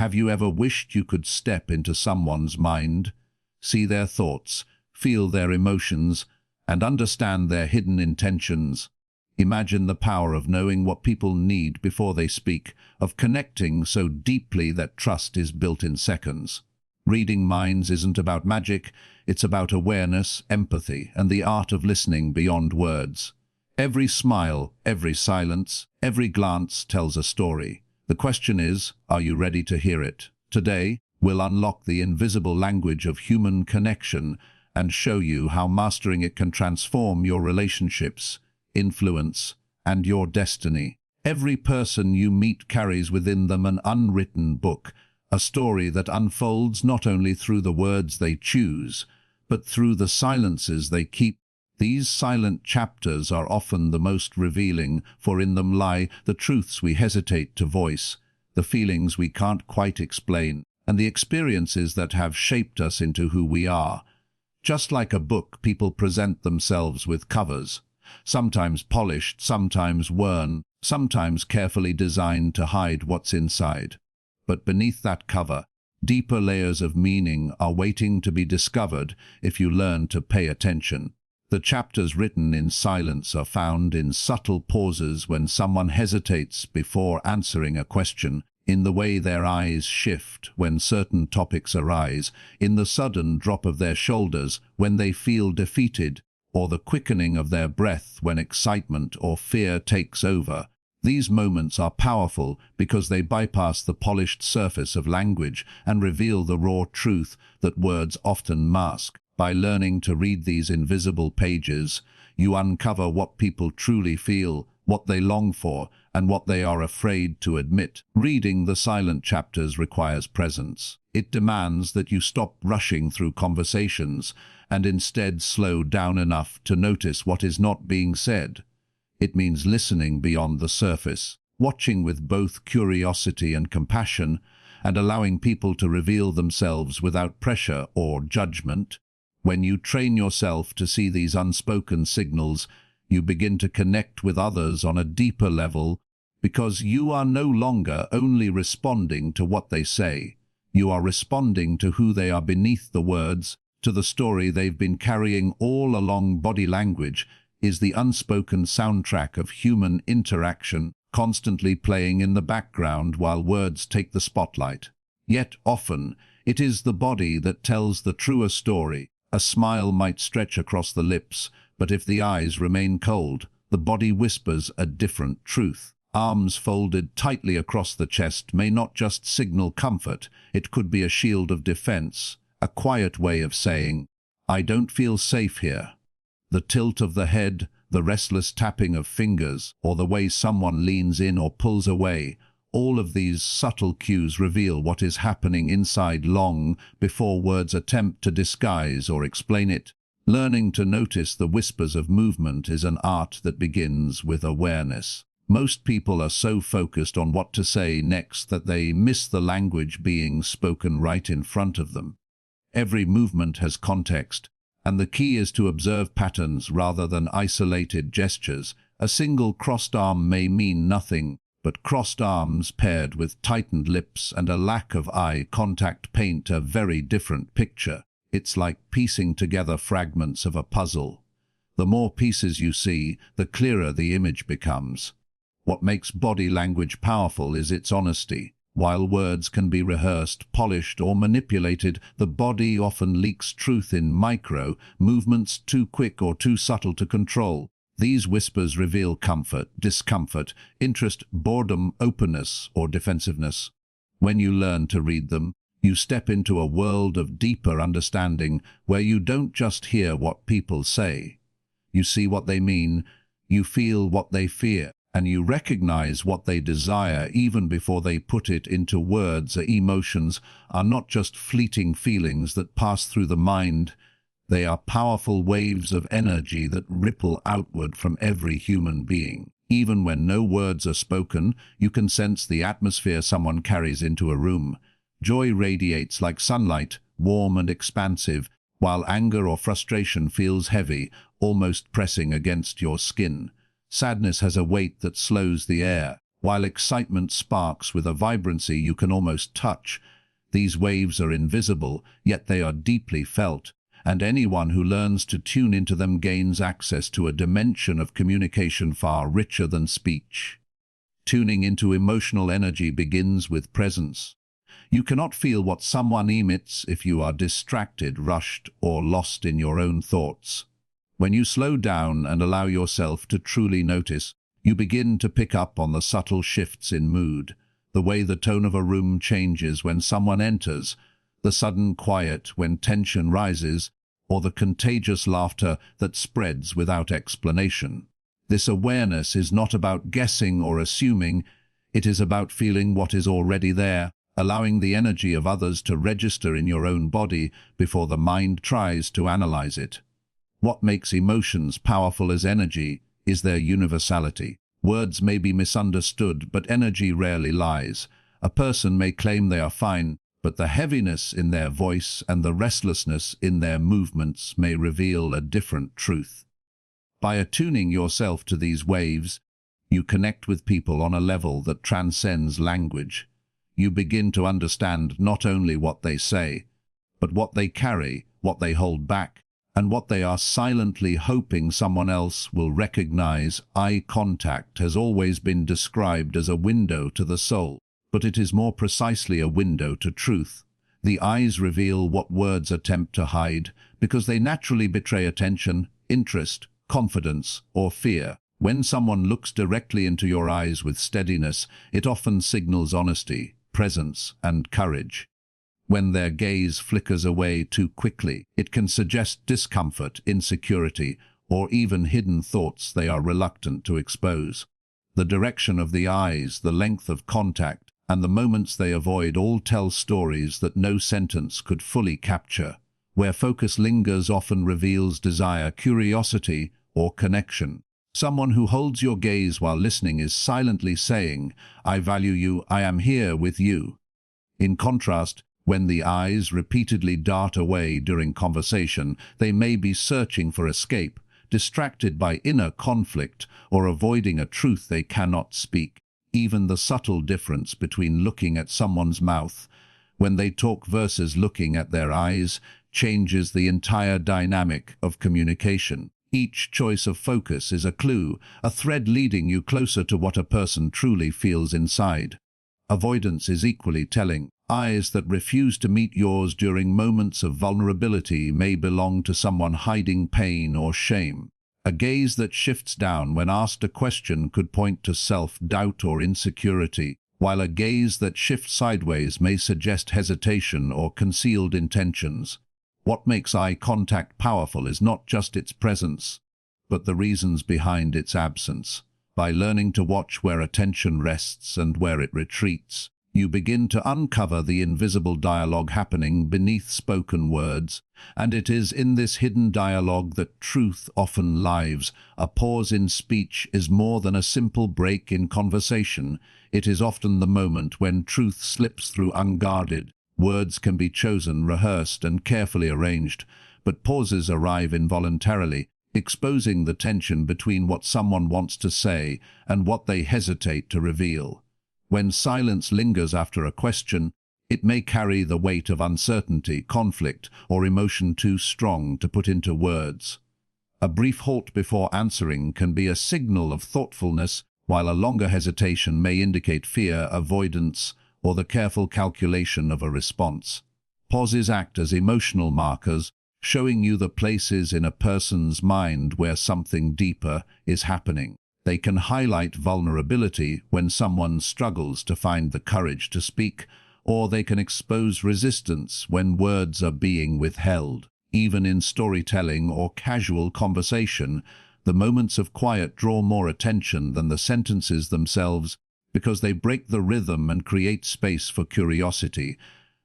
Have you ever wished you could step into someone's mind, see their thoughts, feel their emotions, and understand their hidden intentions? Imagine the power of knowing what people need before they speak, of connecting so deeply that trust is built in seconds. Reading minds isn't about magic, it's about awareness, empathy, and the art of listening beyond words. Every smile, every silence, every glance tells a story. The question is, are you ready to hear it? Today, we'll unlock the invisible language of human connection and show you how mastering it can transform your relationships, influence, and your destiny. Every person you meet carries within them an unwritten book, a story that unfolds not only through the words they choose, but through the silences they keep. These silent chapters are often the most revealing, for in them lie the truths we hesitate to voice, the feelings we can't quite explain, and the experiences that have shaped us into who we are. Just like a book, people present themselves with covers, sometimes polished, sometimes worn, sometimes carefully designed to hide what's inside. But beneath that cover, deeper layers of meaning are waiting to be discovered if you learn to pay attention. The chapters written in silence are found in subtle pauses when someone hesitates before answering a question, in the way their eyes shift when certain topics arise, in the sudden drop of their shoulders when they feel defeated, or the quickening of their breath when excitement or fear takes over. These moments are powerful because they bypass the polished surface of language and reveal the raw truth that words often mask. By learning to read these invisible pages, you uncover what people truly feel, what they long for, and what they are afraid to admit. Reading the silent chapters requires presence. It demands that you stop rushing through conversations and instead slow down enough to notice what is not being said. It means listening beyond the surface, watching with both curiosity and compassion, and allowing people to reveal themselves without pressure or judgment. When you train yourself to see these unspoken signals, you begin to connect with others on a deeper level, because you are no longer only responding to what they say. You are responding to who they are beneath the words, to the story they've been carrying all along. Body language is the unspoken soundtrack of human interaction, constantly playing in the background while words take the spotlight. Yet often, it is the body that tells the truer story. A smile might stretch across the lips, but if the eyes remain cold, the body whispers a different truth. Arms folded tightly across the chest may not just signal comfort, it could be a shield of defense, a quiet way of saying, "I don't feel safe here." The tilt of the head, the restless tapping of fingers, or the way someone leans in or pulls away, all of these subtle cues reveal what is happening inside long before words attempt to disguise or explain it. Learning to notice the whispers of movement is an art that begins with awareness. Most people are so focused on what to say next that they miss the language being spoken right in front of them. Every movement has context, and the key is to observe patterns rather than isolated gestures. A single crossed arm may mean nothing, but crossed arms paired with tightened lips and a lack of eye contact paint a very different picture. It's like piecing together fragments of a puzzle. The more pieces you see, the clearer the image becomes. What makes body language powerful is its honesty. While words can be rehearsed, polished, or manipulated, the body often leaks truth in micro movements too quick or too subtle to control. These whispers reveal comfort, discomfort, interest, boredom, openness, or defensiveness. When you learn to read them, you step into a world of deeper understanding where you don't just hear what people say. You see what they mean, you feel what they fear, and you recognize what they desire even before they put it into words. Emotions are not just fleeting feelings that pass through the mind. They are powerful waves of energy that ripple outward from every human being. Even when no words are spoken, you can sense the atmosphere someone carries into a room. Joy radiates like sunlight, warm and expansive, while anger or frustration feels heavy, almost pressing against your skin. Sadness has a weight that slows the air, While excitement sparks with a vibrancy you can almost touch, these waves are invisible, yet they are deeply felt, and anyone who learns to tune into them gains access to a dimension of communication far richer than speech. Tuning into emotional energy begins with presence. You cannot feel what someone emits if you are distracted, rushed, or lost in your own thoughts. When you slow down and allow yourself to truly notice, you begin to pick up on the subtle shifts in mood, the way the tone of a room changes when someone enters, the sudden quiet when tension rises, or the contagious laughter that spreads without explanation. This awareness is not about guessing or assuming, it is about feeling what is already there, allowing the energy of others to register in your own body before the mind tries to analyze it. What makes emotions powerful as energy is their universality. Words may be misunderstood, but energy rarely lies. A person may claim they are fine, but the heaviness in their voice and the restlessness in their movements may reveal a different truth. By attuning yourself to these waves, you connect with people on a level that transcends language. You begin to understand not only what they say, but what they carry, what they hold back, and what they are silently hoping someone else will recognize. Eye contact has always been described as a window to the soul, but it is more precisely a window to truth. The eyes reveal what words attempt to hide, because they naturally betray attention, interest, confidence, or fear. When someone looks directly into your eyes with steadiness, it often signals honesty, presence, and courage. When their gaze flickers away too quickly, it can suggest discomfort, insecurity, or even hidden thoughts they are reluctant to expose. The direction of the eyes, the length of contact, and the moments they avoid all tell stories that no sentence could fully capture. Where focus lingers often reveals desire, curiosity, or connection. Someone who holds your gaze while listening is silently saying, "I value you, I am here with you." In contrast, when the eyes repeatedly dart away during conversation, they may be searching for escape, distracted by inner conflict, or avoiding a truth they cannot speak. Even the subtle difference between looking at someone's mouth when they talk versus looking at their eyes changes the entire dynamic of communication. Each choice of focus is a clue, a thread leading you closer to what a person truly feels inside. Avoidance is equally telling. Eyes that refuse to meet yours during moments of vulnerability may belong to someone hiding pain or shame. A gaze that shifts down when asked a question could point to self-doubt or insecurity, while a gaze that shifts sideways may suggest hesitation or concealed intentions. What makes eye contact powerful is not just its presence, but the reasons behind its absence. By learning to watch where attention rests and where it retreats, you begin to uncover the invisible dialogue happening beneath spoken words, and it is in this hidden dialogue that truth often lives. A pause in speech is more than a simple break in conversation. It is often the moment when truth slips through unguarded. Words can be chosen, rehearsed, and carefully arranged, but pauses arrive involuntarily, exposing the tension between what someone wants to say and what they hesitate to reveal. When silence lingers after a question, it may carry the weight of uncertainty, conflict, or emotion too strong to put into words. A brief halt before answering can be a signal of thoughtfulness, while a longer hesitation may indicate fear, avoidance, or the careful calculation of a response. Pauses act as emotional markers, showing you the places in a person's mind where something deeper is happening. They can highlight vulnerability when someone struggles to find the courage to speak, or they can expose resistance when words are being withheld. Even in storytelling or casual conversation, the moments of quiet draw more attention than the sentences themselves because they break the rhythm and create space for curiosity.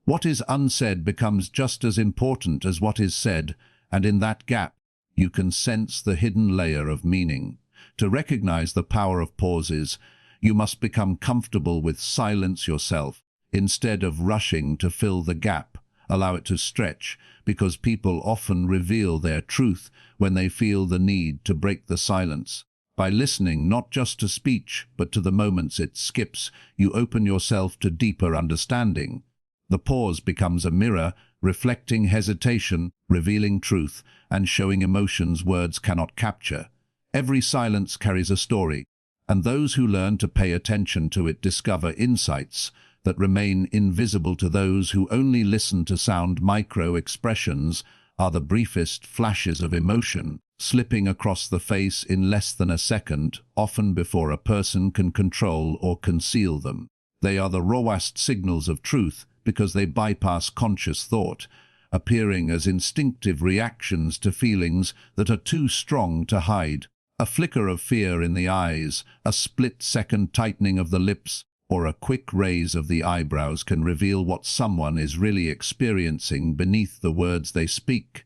What is unsaid becomes just as important as what is said, and in that gap, you can sense the hidden layer of meaning. To recognize the power of pauses, you must become comfortable with silence yourself. Instead of rushing to fill the gap, allow it to stretch, because people often reveal their truth when they feel the need to break the silence. By listening not just to speech, but to the moments it skips, you open yourself to deeper understanding. The pause becomes a mirror, reflecting hesitation, revealing truth, and showing emotions words cannot capture. Every silence carries a story, and those who learn to pay attention to it discover insights that remain invisible to those who only listen to sound. Micro-expressions are the briefest flashes of emotion, slipping across the face in less than a second, often before a person can control or conceal them. They are the rawest signals of truth because they bypass conscious thought, appearing as instinctive reactions to feelings that are too strong to hide. A flicker of fear in the eyes, a split-second tightening of the lips, or a quick raise of the eyebrows can reveal what someone is really experiencing beneath the words they speak.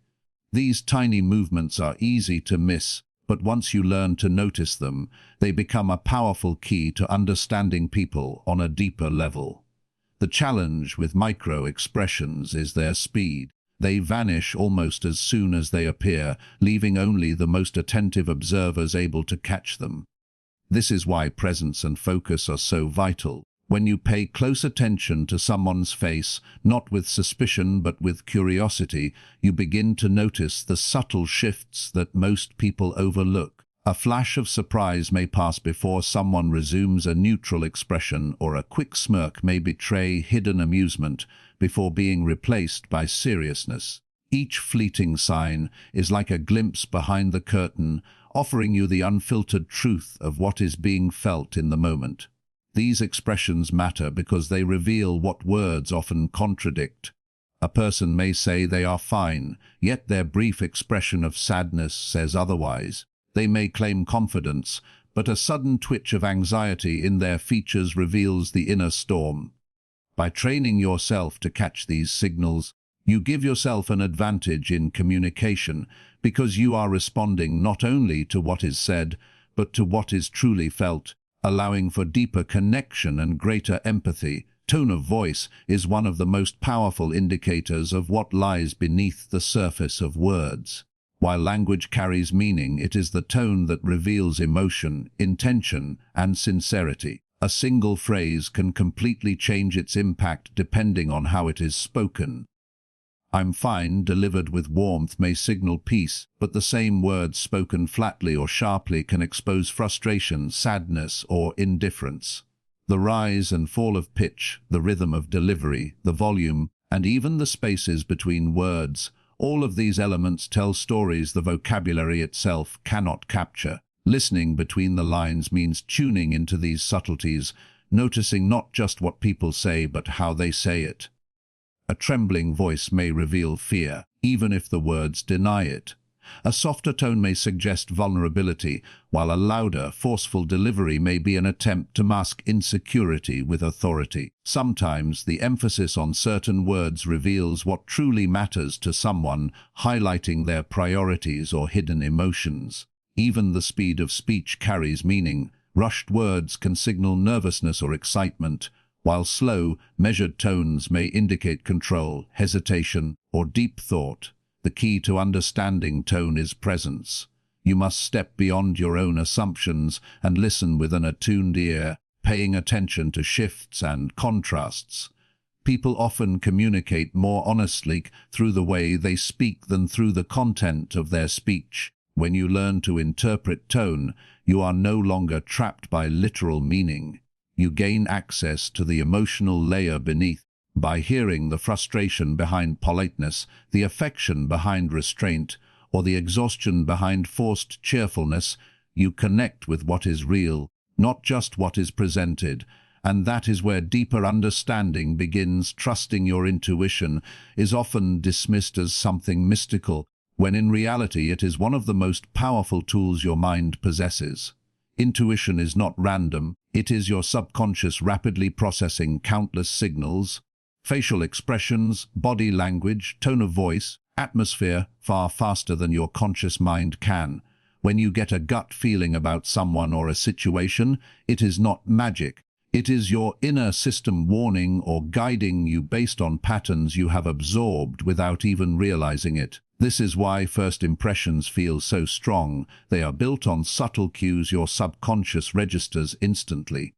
These tiny movements are easy to miss, but once you learn to notice them, they become a powerful key to understanding people on a deeper level. The challenge with micro-expressions is their speed. They vanish almost as soon as they appear, leaving only the most attentive observers able to catch them. This is why presence and focus are so vital. When you pay close attention to someone's face, not with suspicion but with curiosity, you begin to notice the subtle shifts that most people overlook. A flash of surprise may pass before someone resumes a neutral expression, or a quick smirk may betray hidden amusement before being replaced by seriousness. Each fleeting sign is like a glimpse behind the curtain, offering you the unfiltered truth of what is being felt in the moment. These expressions matter because they reveal what words often contradict. A person may say they are fine, yet their brief expression of sadness says otherwise. They may claim confidence, but a sudden twitch of anxiety in their features reveals the inner storm. By training yourself to catch these signals, you give yourself an advantage in communication because you are responding not only to what is said, but to what is truly felt, allowing for deeper connection and greater empathy. Tone of voice is one of the most powerful indicators of what lies beneath the surface of words. While language carries meaning, it is the tone that reveals emotion, intention, and sincerity. A single phrase can completely change its impact depending on how it is spoken. "I'm fine," delivered with warmth, may signal peace, but the same words spoken flatly or sharply can expose frustration, sadness, or indifference. The rise and fall of pitch, the rhythm of delivery, the volume, and even the spaces between words, all of these elements tell stories the vocabulary itself cannot capture. Listening between the lines means tuning into these subtleties, noticing not just what people say but how they say it. A trembling voice may reveal fear, even if the words deny it. A softer tone may suggest vulnerability, while a louder, forceful delivery may be an attempt to mask insecurity with authority. Sometimes the emphasis on certain words reveals what truly matters to someone, highlighting their priorities or hidden emotions. Even the speed of speech carries meaning. Rushed words can signal nervousness or excitement, while slow, measured tones may indicate control, hesitation, or deep thought. The key to understanding tone is presence. You must step beyond your own assumptions and listen with an attuned ear, paying attention to shifts and contrasts. People often communicate more honestly through the way they speak than through the content of their speech. When you learn to interpret tone, you are no longer trapped by literal meaning. You gain access to the emotional layer beneath. By hearing the frustration behind politeness, the affection behind restraint, or the exhaustion behind forced cheerfulness, you connect with what is real, not just what is presented. And that is where deeper understanding begins. Trusting your intuition is often dismissed as something mystical, when in reality it is one of the most powerful tools your mind possesses. Intuition is not random, it is your subconscious rapidly processing countless signals. Facial expressions, body language, tone of voice, atmosphere, far faster than your conscious mind can. When you get a gut feeling about someone or a situation, it is not magic. It is your inner system warning or guiding you based on patterns you have absorbed without even realizing it. This is why first impressions feel so strong. They are built on subtle cues your subconscious registers instantly.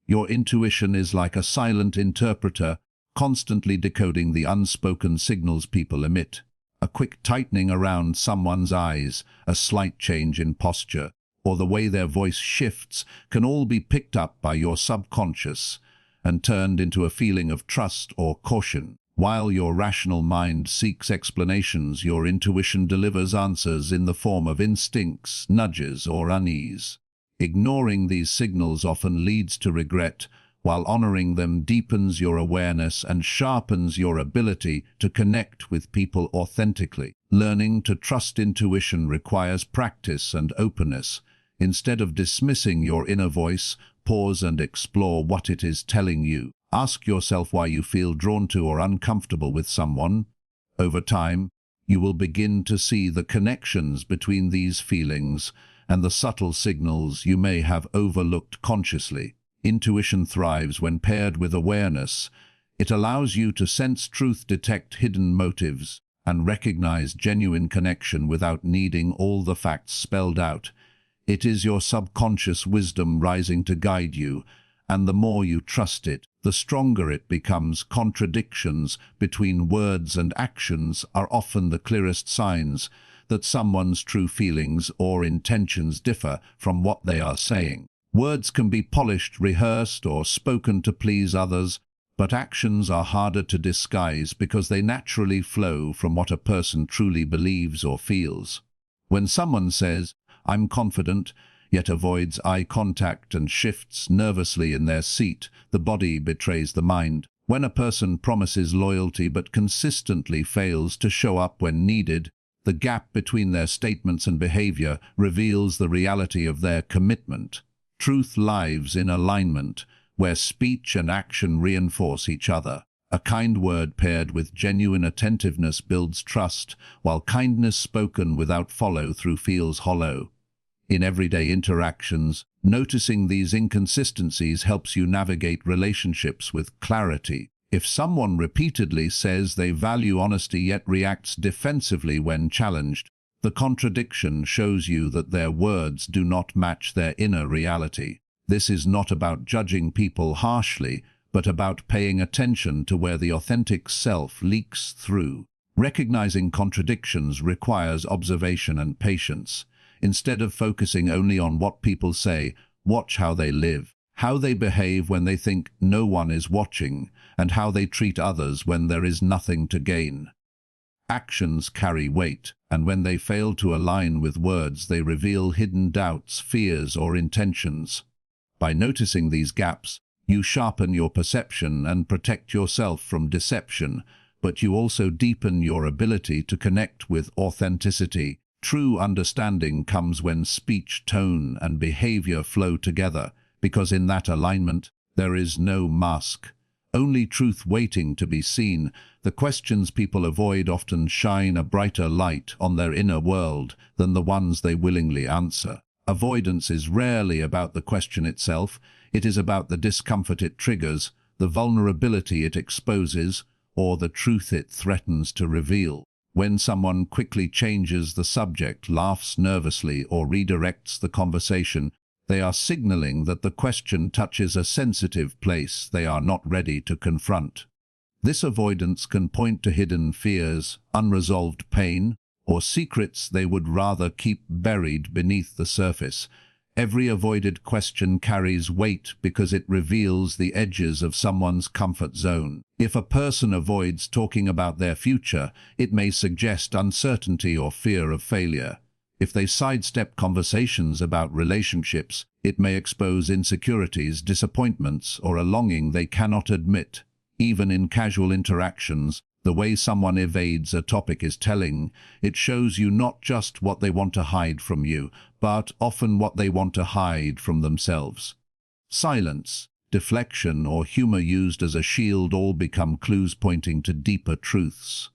Your intuition is like a silent interpreter, constantly decoding the unspoken signals people emit. A quick tightening around someone's eyes, a slight change in posture, or the way their voice shifts can all be picked up by your subconscious and turned into a feeling of trust or caution. While your rational mind seeks explanations, your intuition delivers answers in the form of instincts, nudges, or unease. Ignoring these signals often leads to regret, while honoring them deepens your awareness and sharpens your ability to connect with people authentically. Learning to trust intuition requires practice and openness. Instead of dismissing your inner voice, pause and explore what it is telling you. Ask yourself why you feel drawn to or uncomfortable with someone. Over time, you will begin to see the connections between these feelings and the subtle signals you may have overlooked consciously. Intuition thrives when paired with awareness. It allows you to sense truth, detect hidden motives, and recognize genuine connection without needing all the facts spelled out. It is your subconscious wisdom rising to guide you, and the more you trust it, the stronger it becomes. Contradictions between words and actions are often the clearest signs that someone's true feelings or intentions differ from what they are saying. Words can be polished, rehearsed, or spoken to please others, but actions are harder to disguise because they naturally flow from what a person truly believes or feels. When someone says, "I'm confident," yet avoids eye contact and shifts nervously in their seat, the body betrays the mind. When a person promises loyalty but consistently fails to show up when needed, the gap between their statements and behavior reveals the reality of their commitment. Truth lives in alignment, where speech and action reinforce each other. A kind word paired with genuine attentiveness builds trust, while kindness spoken without follow-through feels hollow. In everyday interactions, noticing these inconsistencies helps you navigate relationships with clarity. If someone repeatedly says they value honesty yet reacts defensively when challenged, the contradiction shows you that their words do not match their inner reality. This is not about judging people harshly, but about paying attention to where the authentic self leaks through. Recognizing contradictions requires observation and patience. Instead of focusing only on what people say, watch how they live, how they behave when they think no one is watching, and how they treat others when there is nothing to gain. Actions carry weight, and when they fail to align with words, they reveal hidden doubts, fears, or intentions. By noticing these gaps, you sharpen your perception and protect yourself from deception, but you also deepen your ability to connect with authenticity. True understanding comes when speech, tone, and behavior flow together, because in that alignment, there is no mask, only truth waiting to be seen. The questions people avoid often shine a brighter light on their inner world than the ones they willingly answer. Avoidance is rarely about the question itself. It is about the discomfort it triggers, the vulnerability it exposes, or the truth it threatens to reveal. When someone quickly changes the subject, laughs nervously, or redirects the conversation, they are signaling that the question touches a sensitive place they are not ready to confront. This avoidance can point to hidden fears, unresolved pain, or secrets they would rather keep buried beneath the surface. Every avoided question carries weight because it reveals the edges of someone's comfort zone. If a person avoids talking about their future, it may suggest uncertainty or fear of failure. If they sidestep conversations about relationships, it may expose insecurities, disappointments, or a longing they cannot admit. Even in casual interactions, the way someone evades a topic is telling. It shows you not just what they want to hide from you, but often what they want to hide from themselves. Silence, deflection, or humor used as a shield all become clues pointing to deeper truths.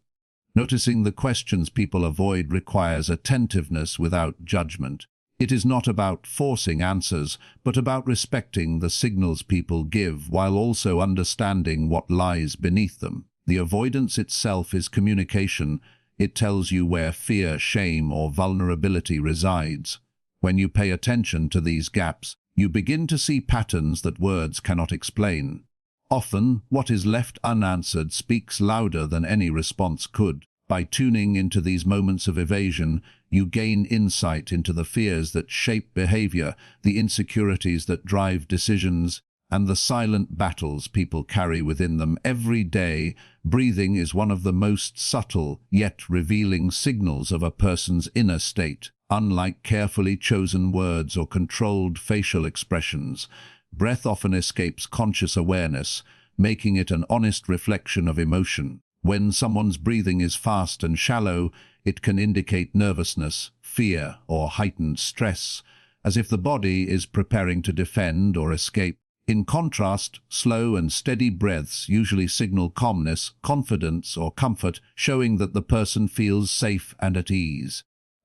Noticing the questions people avoid requires attentiveness without judgment. It is not about forcing answers, but about respecting the signals people give while also understanding what lies beneath them. The avoidance itself is communication. It tells you where fear, shame, or vulnerability resides. When you pay attention to these gaps, you begin to see patterns that words cannot explain. Often, what is left unanswered speaks louder than any response could. By tuning into these moments of evasion, you gain insight into the fears that shape behavior, the insecurities that drive decisions, and the silent battles people carry within them every day. Breathing is one of the most subtle, yet revealing signals of a person's inner state. Unlike carefully chosen words or controlled facial expressions, breath often escapes conscious awareness, making it an honest reflection of emotion. When someone's breathing is fast and shallow, it can indicate nervousness, fear, or heightened stress, as if the body is preparing to defend or escape. In contrast, slow and steady breaths usually signal calmness, confidence, or comfort, showing that the person feels safe and at ease.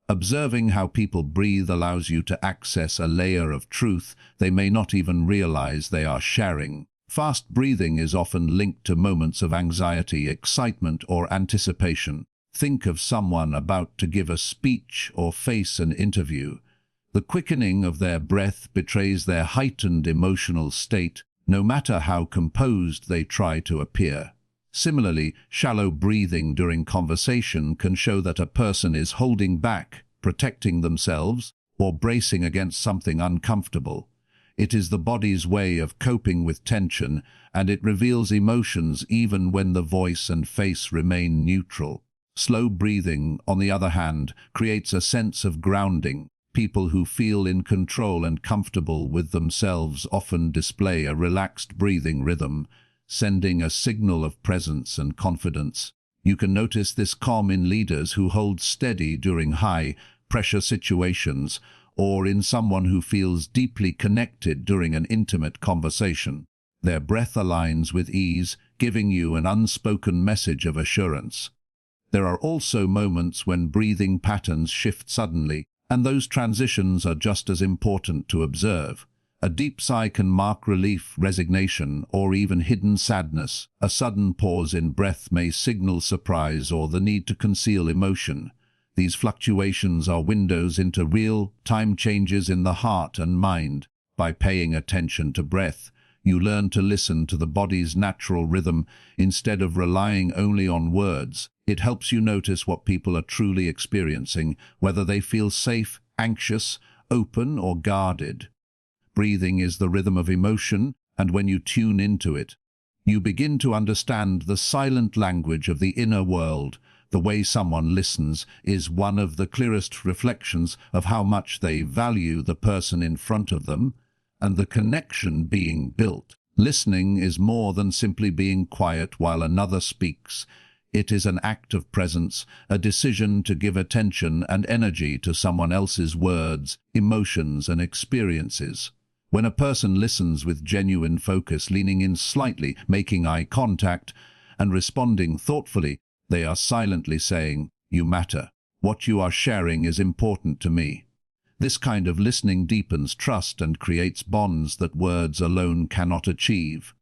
Observing how people breathe allows you to access a layer of truth they may not even realize they are sharing. Fast breathing is often linked to moments of anxiety, excitement, or anticipation. Think of someone about to give a speech or face an interview. The quickening of their breath betrays their heightened emotional state, no matter how composed they try to appear. Similarly, shallow breathing during conversation can show that a person is holding back, protecting themselves, or bracing against something uncomfortable. It is the body's way of coping with tension, and it reveals emotions even when the voice and face remain neutral. Slow breathing, on the other hand, creates a sense of grounding. People who feel in control and comfortable with themselves often display a relaxed breathing rhythm, sending a signal of presence and confidence. You can notice this calm in leaders who hold steady during high-pressure situations, or in someone who feels deeply connected during an intimate conversation. Their breath aligns with ease, giving you an unspoken message of assurance. There are also moments when breathing patterns shift suddenly, and those transitions are just as important to observe. A deep sigh can mark relief, resignation, or even hidden sadness. A sudden pause in breath may signal surprise or the need to conceal emotion. These fluctuations are windows into real-time changes in the heart and mind. By paying attention to breath, you learn to listen to the body's natural rhythm instead of relying only on words. It helps you notice what people are truly experiencing, whether they feel safe, anxious, open, or guarded. Breathing is the rhythm of emotion, and when you tune into it, you begin to understand the silent language of the inner world. The way someone listens is one of the clearest reflections of how much they value the person in front of them and the connection being built. Listening is more than simply being quiet while another speaks. It is an act of presence, a decision to give attention and energy to someone else's words, emotions, and experiences. When a person listens with genuine focus, leaning in slightly, making eye contact, and responding thoughtfully, they are silently saying, "You matter. What you are sharing is important to me." This kind of listening deepens trust and creates bonds that words alone cannot achieve.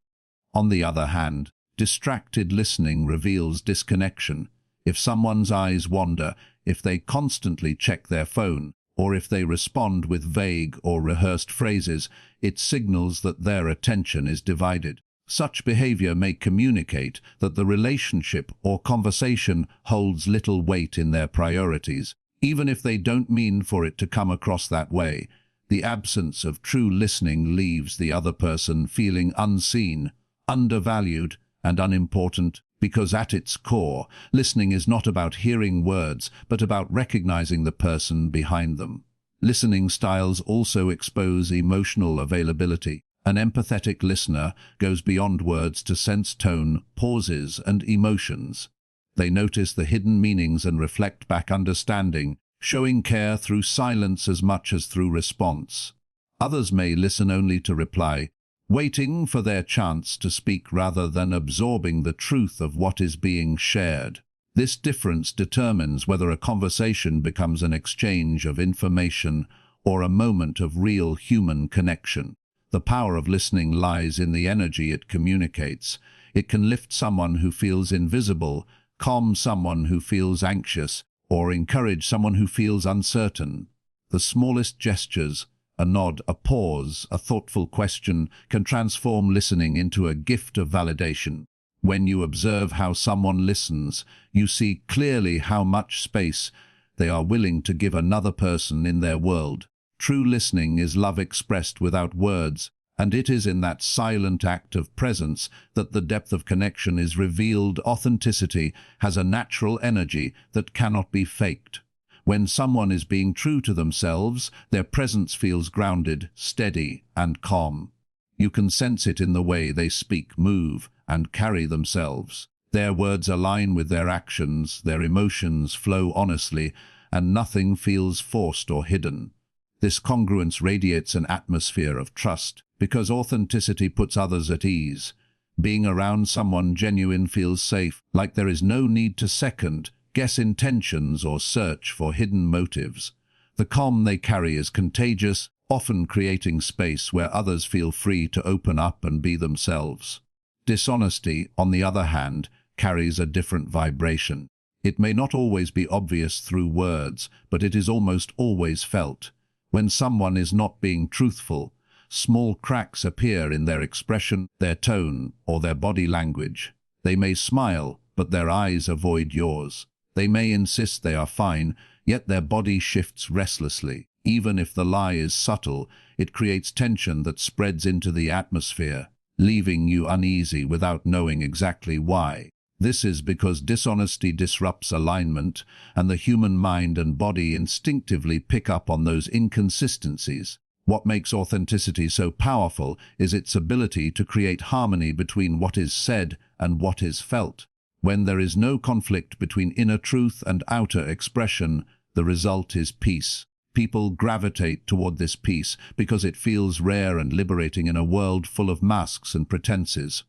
On the other hand, distracted listening reveals disconnection. If someone's eyes wander, if they constantly check their phone, or if they respond with vague or rehearsed phrases, it signals that their attention is divided. Such behavior may communicate that the relationship or conversation holds little weight in their priorities. Even if they don't mean for it to come across that way, the absence of true listening leaves the other person feeling unseen, undervalued, and unimportant, because at its core, listening is not about hearing words, but about recognizing the person behind them. Listening styles also expose emotional availability. An empathetic listener goes beyond words to sense tone, pauses, and emotions. They notice the hidden meanings and reflect back understanding, showing care through silence as much as through response. Others may listen only to reply, waiting for their chance to speak rather than absorbing the truth of what is being shared. This difference determines whether a conversation becomes an exchange of information or a moment of real human connection. The power of listening lies in the energy it communicates. It can lift someone who feels invisible, calm someone who feels anxious, or encourage someone who feels uncertain. The smallest gestures, a nod, a pause, a thoughtful question, can transform listening into a gift of validation. When you observe how someone listens, you see clearly how much space they are willing to give another person in their world. True listening is love expressed without words, and it is in that silent act of presence that the depth of connection is revealed. Authenticity has a natural energy that cannot be faked. When someone is being true to themselves, their presence feels grounded, steady, and calm. You can sense it in the way they speak, move, and carry themselves. Their words align with their actions, their emotions flow honestly, and nothing feels forced or hidden. This congruence radiates an atmosphere of trust, because authenticity puts others at ease. Being around someone genuine feels safe, like there is no need to guess intentions or search for hidden motives. The calm they carry is contagious, often creating space where others feel free to open up and be themselves. Dishonesty, on the other hand, carries a different vibration. It may not always be obvious through words, but it is almost always felt. When someone is not being truthful, small cracks appear in their expression, their tone, or their body language. They may smile, but their eyes avoid yours. They may insist they are fine, yet their body shifts restlessly. Even if the lie is subtle, it creates tension that spreads into the atmosphere, leaving you uneasy without knowing exactly why. This is because dishonesty disrupts alignment, and the human mind and body instinctively pick up on those inconsistencies. What makes authenticity so powerful is its ability to create harmony between what is said and what is felt. When there is no conflict between inner truth and outer expression, the result is peace. People gravitate toward this peace because it feels rare and liberating in a world full of masks and pretenses.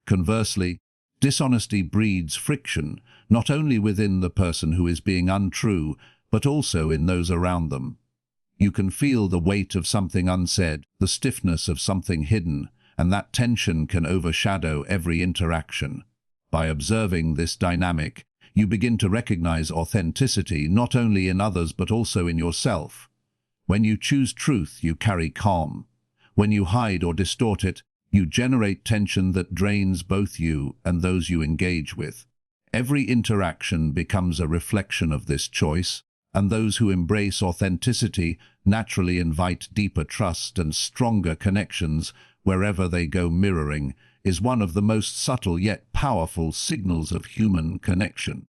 Conversely, dishonesty breeds friction, not only within the person who is being untrue, but also in those around them. You can feel the weight of something unsaid, the stiffness of something hidden, and that tension can overshadow every interaction. By observing this dynamic, you begin to recognize authenticity not only in others but also in yourself. When you choose truth, you carry calm. When you hide or distort it, you generate tension that drains both you and those you engage with. Every interaction becomes a reflection of this choice, and those who embrace authenticity naturally invite deeper trust and stronger connections wherever they go. Mirroring is one of the most subtle yet powerful signals of human connection.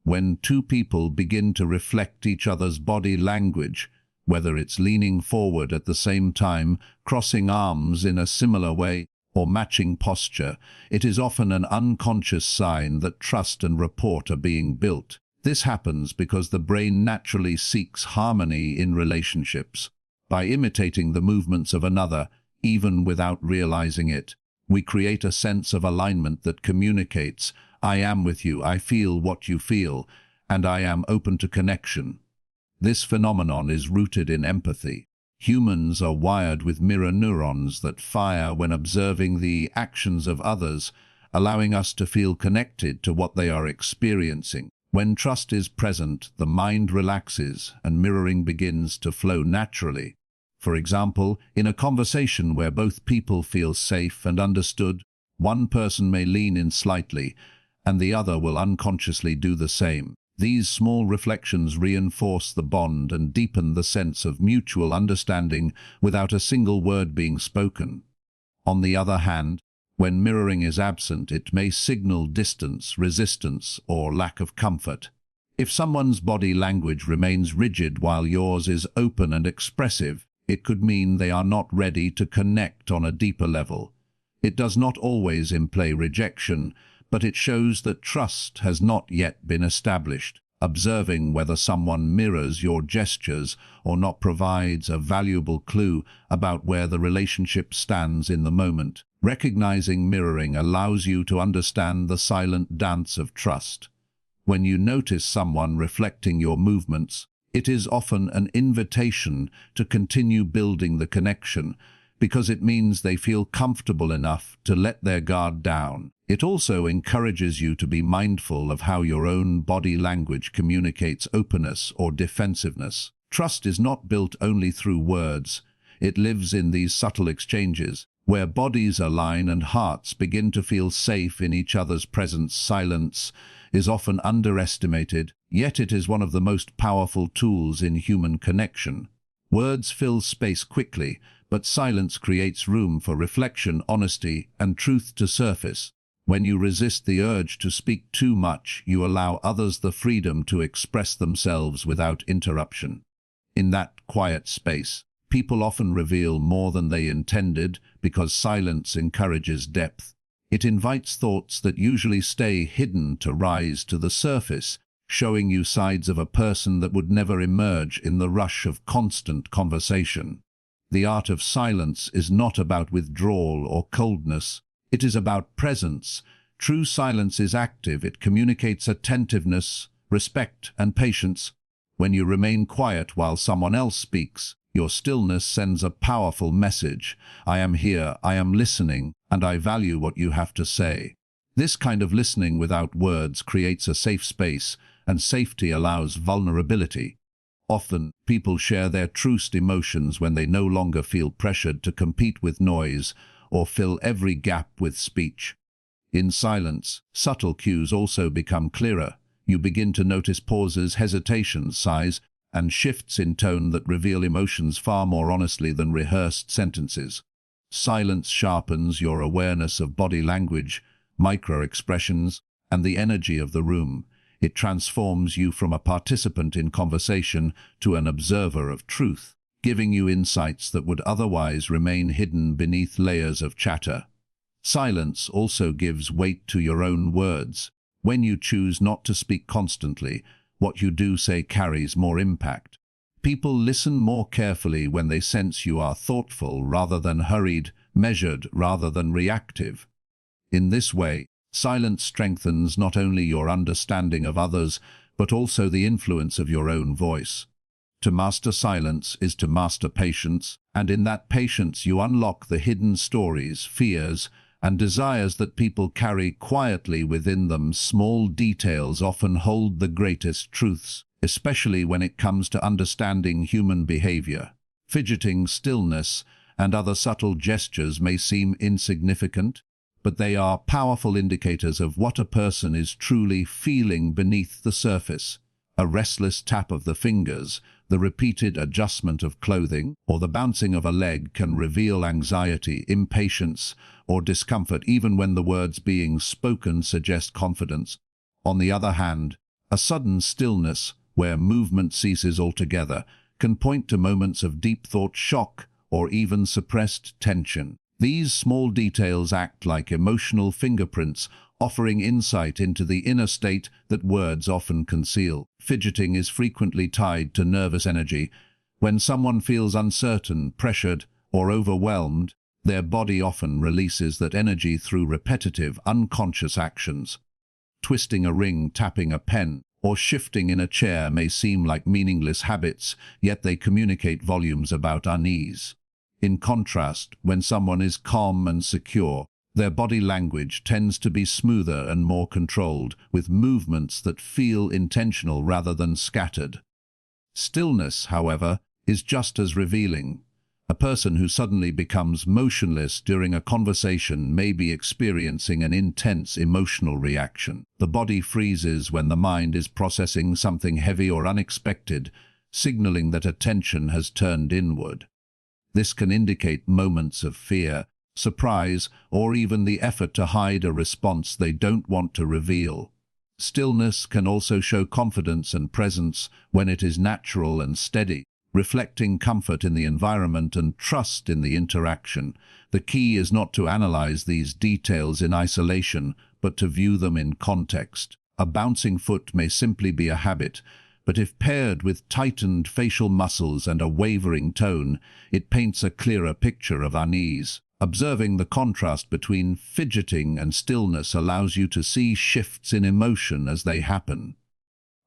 When two people begin to reflect each other's body language, whether it's leaning forward at the same time, crossing arms in a similar way, or matching posture, it is often an unconscious sign that trust and rapport are being built. This happens because the brain naturally seeks harmony in relationships. By imitating the movements of another, even without realizing it, we create a sense of alignment that communicates, "I am with you, I feel what you feel, and I am open to connection." This phenomenon is rooted in empathy. Humans are wired with mirror neurons that fire when observing the actions of others, allowing us to feel connected to what they are experiencing. When trust is present, the mind relaxes and mirroring begins to flow naturally. For example, in a conversation where both people feel safe and understood, one person may lean in slightly, and the other will unconsciously do the same. These small reflections reinforce the bond and deepen the sense of mutual understanding without a single word being spoken. On the other hand, when mirroring is absent, it may signal distance, resistance, or lack of comfort. If someone's body language remains rigid while yours is open and expressive, it could mean they are not ready to connect on a deeper level. It does not always imply rejection, but it shows that trust has not yet been established. Observing whether someone mirrors your gestures or not provides a valuable clue about where the relationship stands in the moment. Recognizing mirroring allows you to understand the silent dance of trust. When you notice someone reflecting your movements, it is often an invitation to continue building the connection, because it means they feel comfortable enough to let their guard down. It also encourages you to be mindful of how your own body language communicates openness or defensiveness. Trust is not built only through words. It lives in these subtle exchanges, where bodies align and hearts begin to feel safe in each other's presence. Silence is often underestimated, yet it is one of the most powerful tools in human connection. Words fill space quickly, but silence creates room for reflection, honesty, and truth to surface. When you resist the urge to speak too much, you allow others the freedom to express themselves without interruption. In that quiet space, people often reveal more than they intended because silence encourages depth. It invites thoughts that usually stay hidden to rise to the surface, showing you sides of a person that would never emerge in the rush of constant conversation. The art of silence is not about withdrawal or coldness. It is about presence. True silence is active. It communicates attentiveness, respect, and patience. When you remain quiet while someone else speaks, your stillness sends a powerful message. I am here, I am listening, and I value what you have to say. This kind of listening without words creates a safe space, and safety allows vulnerability. Often, people share their truest emotions when they no longer feel pressured to compete with noise or fill every gap with speech. In silence, subtle cues also become clearer. You begin to notice pauses, hesitations, sighs, and shifts in tone that reveal emotions far more honestly than rehearsed sentences. Silence sharpens your awareness of body language, micro-expressions, and the energy of the room. It transforms you from a participant in conversation to an observer of truth, giving you insights that would otherwise remain hidden beneath layers of chatter. Silence also gives weight to your own words. When you choose not to speak constantly, what you do say carries more impact. People listen more carefully when they sense you are thoughtful rather than hurried, measured rather than reactive. In this way, silence strengthens not only your understanding of others, but also the influence of your own voice. To master silence is to master patience, and in that patience you unlock the hidden stories, fears, and desires that people carry quietly within them. Small details often hold the greatest truths, especially when it comes to understanding human behavior. Fidgeting, stillness, and other subtle gestures may seem insignificant, but they are powerful indicators of what a person is truly feeling beneath the surface. A restless tap of the fingers, the repeated adjustment of clothing, or the bouncing of a leg can reveal anxiety, impatience, or discomfort even when the words being spoken suggest confidence. On the other hand, a sudden stillness, where movement ceases altogether, can point to moments of deep thought, shock, or even suppressed tension. These small details act like emotional fingerprints, offering insight into the inner state that words often conceal. Fidgeting is frequently tied to nervous energy. When someone feels uncertain, pressured, or overwhelmed, their body often releases that energy through repetitive, unconscious actions. Twisting a ring, tapping a pen, or shifting in a chair may seem like meaningless habits, yet they communicate volumes about unease. In contrast, when someone is calm and secure, their body language tends to be smoother and more controlled, with movements that feel intentional rather than scattered. Stillness, however, is just as revealing. A person who suddenly becomes motionless during a conversation may be experiencing an intense emotional reaction. The body freezes when the mind is processing something heavy or unexpected, signaling that attention has turned inward. This can indicate moments of fear, surprise, or even the effort to hide a response they don't want to reveal. Stillness can also show confidence and presence when it is natural and steady, reflecting comfort in the environment and trust in the interaction. The key is not to analyze these details in isolation, but to view them in context. A bouncing foot may simply be a habit, but if paired with tightened facial muscles and a wavering tone, it paints a clearer picture of unease. Observing the contrast between fidgeting and stillness allows you to see shifts in emotion as they happen.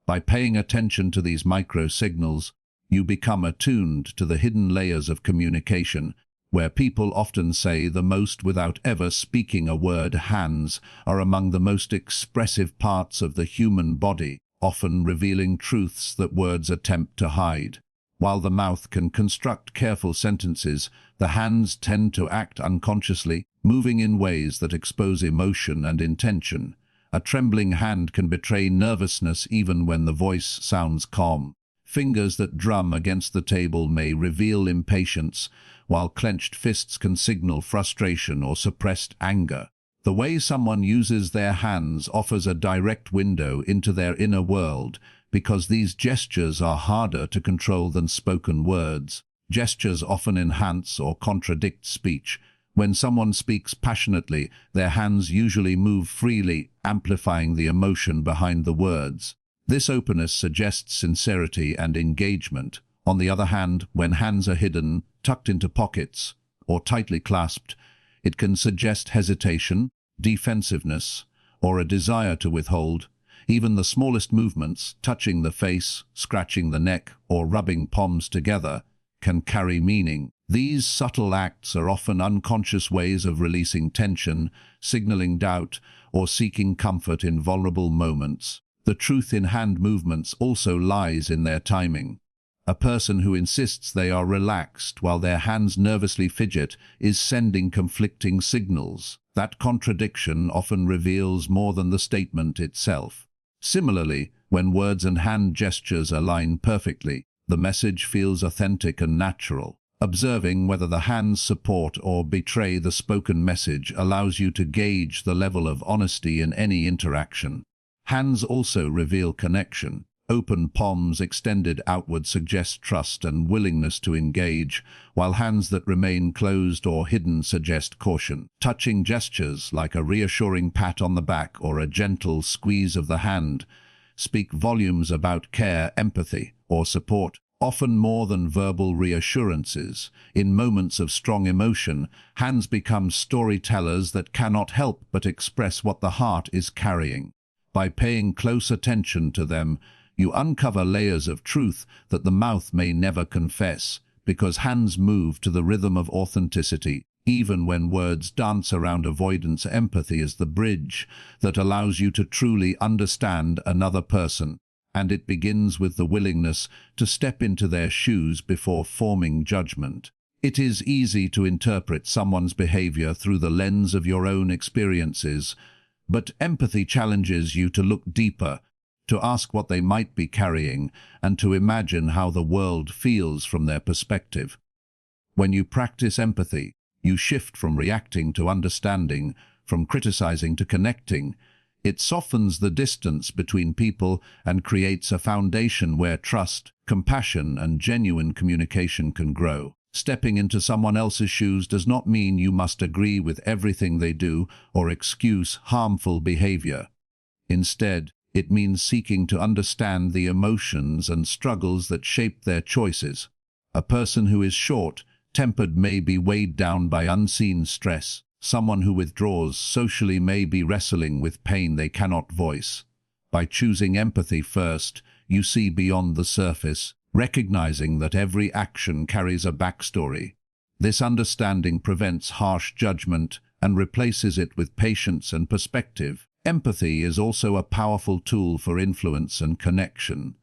By paying attention to these micro-signals, you become attuned to the hidden layers of communication, Where people often say the most without ever speaking a word, hands are among the most expressive parts of the human body, often revealing truths that words attempt to hide. While the mouth can construct careful sentences, the hands tend to act unconsciously, moving in ways that expose emotion and intention. A trembling hand can betray nervousness even when the voice sounds calm. Fingers that drum against the table may reveal impatience, while clenched fists can signal frustration or suppressed anger. The way someone uses their hands offers a direct window into their inner world, because these gestures are harder to control than spoken words. Gestures often enhance or contradict speech. When someone speaks passionately, their hands usually move freely, amplifying the emotion behind the words. This openness suggests sincerity and engagement. On the other hand, when hands are hidden, tucked into pockets, or tightly clasped, it can suggest hesitation, defensiveness, or a desire to withhold. Even the smallest movements, touching the face, scratching the neck, or rubbing palms together, can carry meaning. These subtle acts are often unconscious ways of releasing tension, signaling doubt, or seeking comfort in vulnerable moments. The truth in hand movements also lies in their timing. A person who insists they are relaxed while their hands nervously fidget is sending conflicting signals. That contradiction often reveals more than the statement itself. Similarly, when words and hand gestures align perfectly, the message feels authentic and natural. Observing whether the hands support or betray the spoken message allows you to gauge the level of honesty in any interaction. Hands also reveal connection. Open palms extended outward suggest trust and willingness to engage, while hands that remain closed or hidden suggest caution. Touching gestures, like a reassuring pat on the back or a gentle squeeze of the hand, speak volumes about care, empathy, or support, often more than verbal reassurances. In moments of strong emotion, hands become storytellers that cannot help but express what the heart is carrying. By paying close attention to them, you uncover layers of truth that the mouth may never confess, because hands move to the rhythm of authenticity. Even when words dance around avoidance, empathy is the bridge that allows you to truly understand another person, and it begins with the willingness to step into their shoes before forming judgment. It is easy to interpret someone's behavior through the lens of your own experiences, but empathy challenges you to look deeper, to ask what they might be carrying, and to imagine how the world feels from their perspective. When you practice empathy, you shift from reacting to understanding, from criticizing to connecting. It softens the distance between people and creates a foundation where trust, compassion, and genuine communication can grow. Stepping into someone else's shoes does not mean you must agree with everything they do or excuse harmful behavior. Instead, it means seeking to understand the emotions and struggles that shape their choices. A person who is short-tempered may be weighed down by unseen stress. Someone who withdraws socially may be wrestling with pain they cannot voice. By choosing empathy first, you see beyond the surface, recognizing that every action carries a backstory. This understanding prevents harsh judgment and replaces it with patience and perspective. Empathy is also a powerful tool for influence and connection.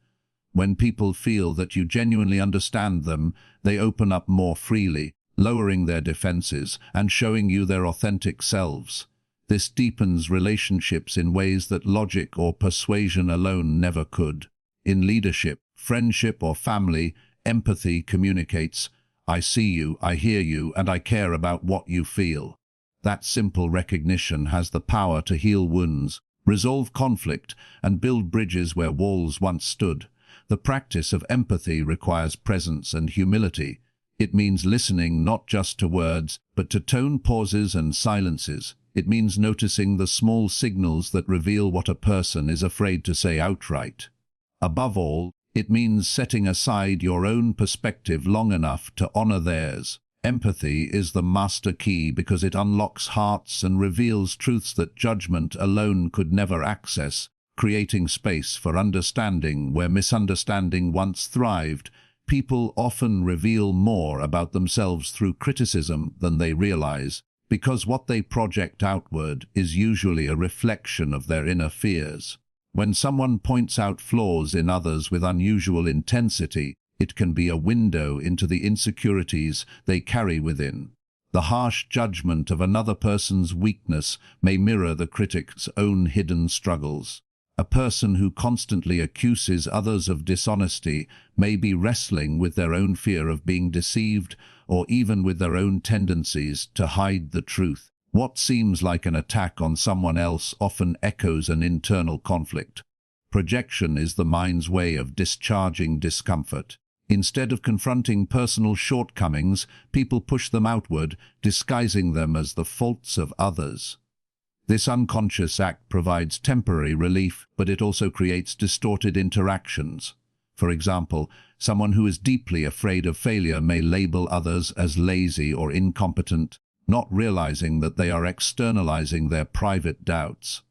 When people feel that you genuinely understand them, they open up more freely, lowering their defenses and showing you their authentic selves. This deepens relationships in ways that logic or persuasion alone never could. In leadership, friendship, or family, empathy communicates, "I see you, I hear you, and I care about what you feel." That simple recognition has the power to heal wounds, resolve conflict, and build bridges where walls once stood. The practice of empathy requires presence and humility. It means listening not just to words, but to tone, pauses, and silences. It means noticing the small signals that reveal what a person is afraid to say outright. Above all, it means setting aside your own perspective long enough to honor theirs. Empathy is the master key because it unlocks hearts and reveals truths that judgment alone could never access, creating space for understanding where misunderstanding once thrived. People often reveal more about themselves through criticism than they realize, because what they project outward is usually a reflection of their inner fears. When someone points out flaws in others with unusual intensity, it can be a window into the insecurities they carry within. The harsh judgment of another person's weakness may mirror the critic's own hidden struggles. A person who constantly accuses others of dishonesty may be wrestling with their own fear of being deceived or even with their own tendencies to hide the truth. What seems like an attack on someone else often echoes an internal conflict. Projection is the mind's way of discharging discomfort. Instead of confronting personal shortcomings, people push them outward, disguising them as the faults of others. This unconscious act provides temporary relief, but it also creates distorted interactions. For example, someone who is deeply afraid of failure may label others as lazy or incompetent, not realizing that they are externalizing their private doubts.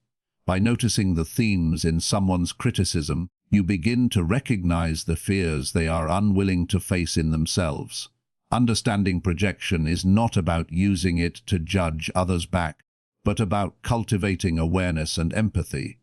By noticing the themes in someone's criticism, you begin to recognize the fears they are unwilling to face in themselves. Understanding projection is not about using it to judge others back, but about cultivating awareness and empathy.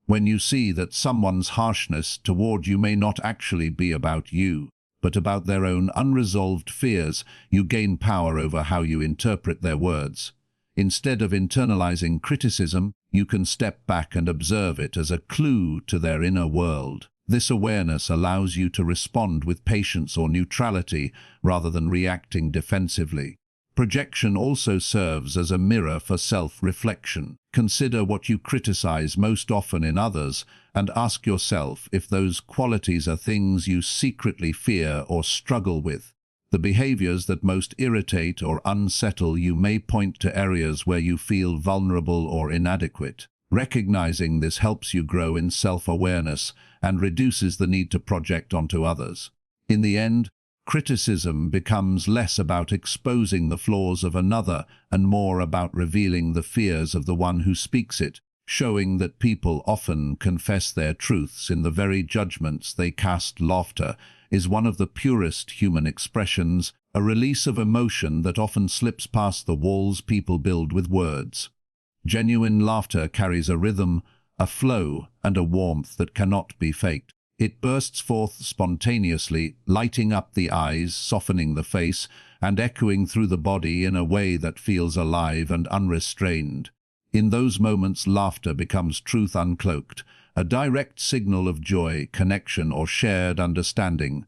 When you see that someone's harshness toward you may not actually be about you, but about their own unresolved fears, you gain power over how you interpret their words. Instead of internalizing criticism, you can step back and observe it as a clue to their inner world. This awareness allows you to respond with patience or neutrality rather than reacting defensively. Projection also serves as a mirror for self-reflection. Consider what you criticize most often in others and ask yourself if those qualities are things you secretly fear or struggle with. The behaviors that most irritate or unsettle you may point to areas where you feel vulnerable or inadequate. Recognizing this helps you grow in self-awareness and reduces the need to project onto others. In the end, criticism becomes less about exposing the flaws of another and more about revealing the fears of the one who speaks it, showing that people often confess their truths in the very judgments they cast. Laughter is one of the purest human expressions, a release of emotion that often slips past the walls people build with words. Genuine laughter carries a rhythm, a flow, and a warmth that cannot be faked. It bursts forth spontaneously, lighting up the eyes, softening the face, and echoing through the body in a way that feels alive and unrestrained. In those moments, laughter becomes truth uncloaked, a direct signal of joy, connection, or shared understanding.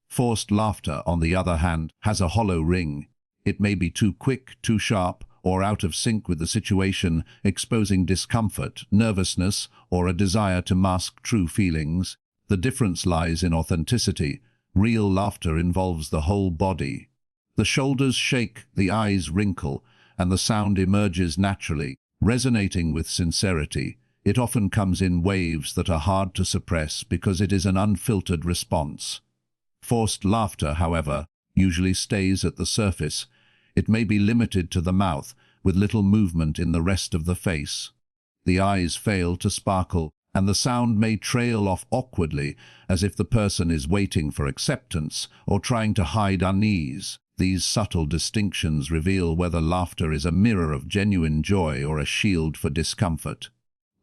Forced laughter, on the other hand, has a hollow ring. It may be too quick, too sharp, or out of sync with the situation, exposing discomfort, nervousness, or a desire to mask true feelings. The difference lies in authenticity. Real laughter involves the whole body. The shoulders shake, the eyes wrinkle, and the sound emerges naturally, resonating with sincerity. It often comes in waves that are hard to suppress because it is an unfiltered response. Forced laughter, however, usually stays at the surface. It may be limited to the mouth, with little movement in the rest of the face. The eyes fail to sparkle, and the sound may trail off awkwardly, as if the person is waiting for acceptance or trying to hide unease. These subtle distinctions reveal whether laughter is a mirror of genuine joy or a shield for discomfort.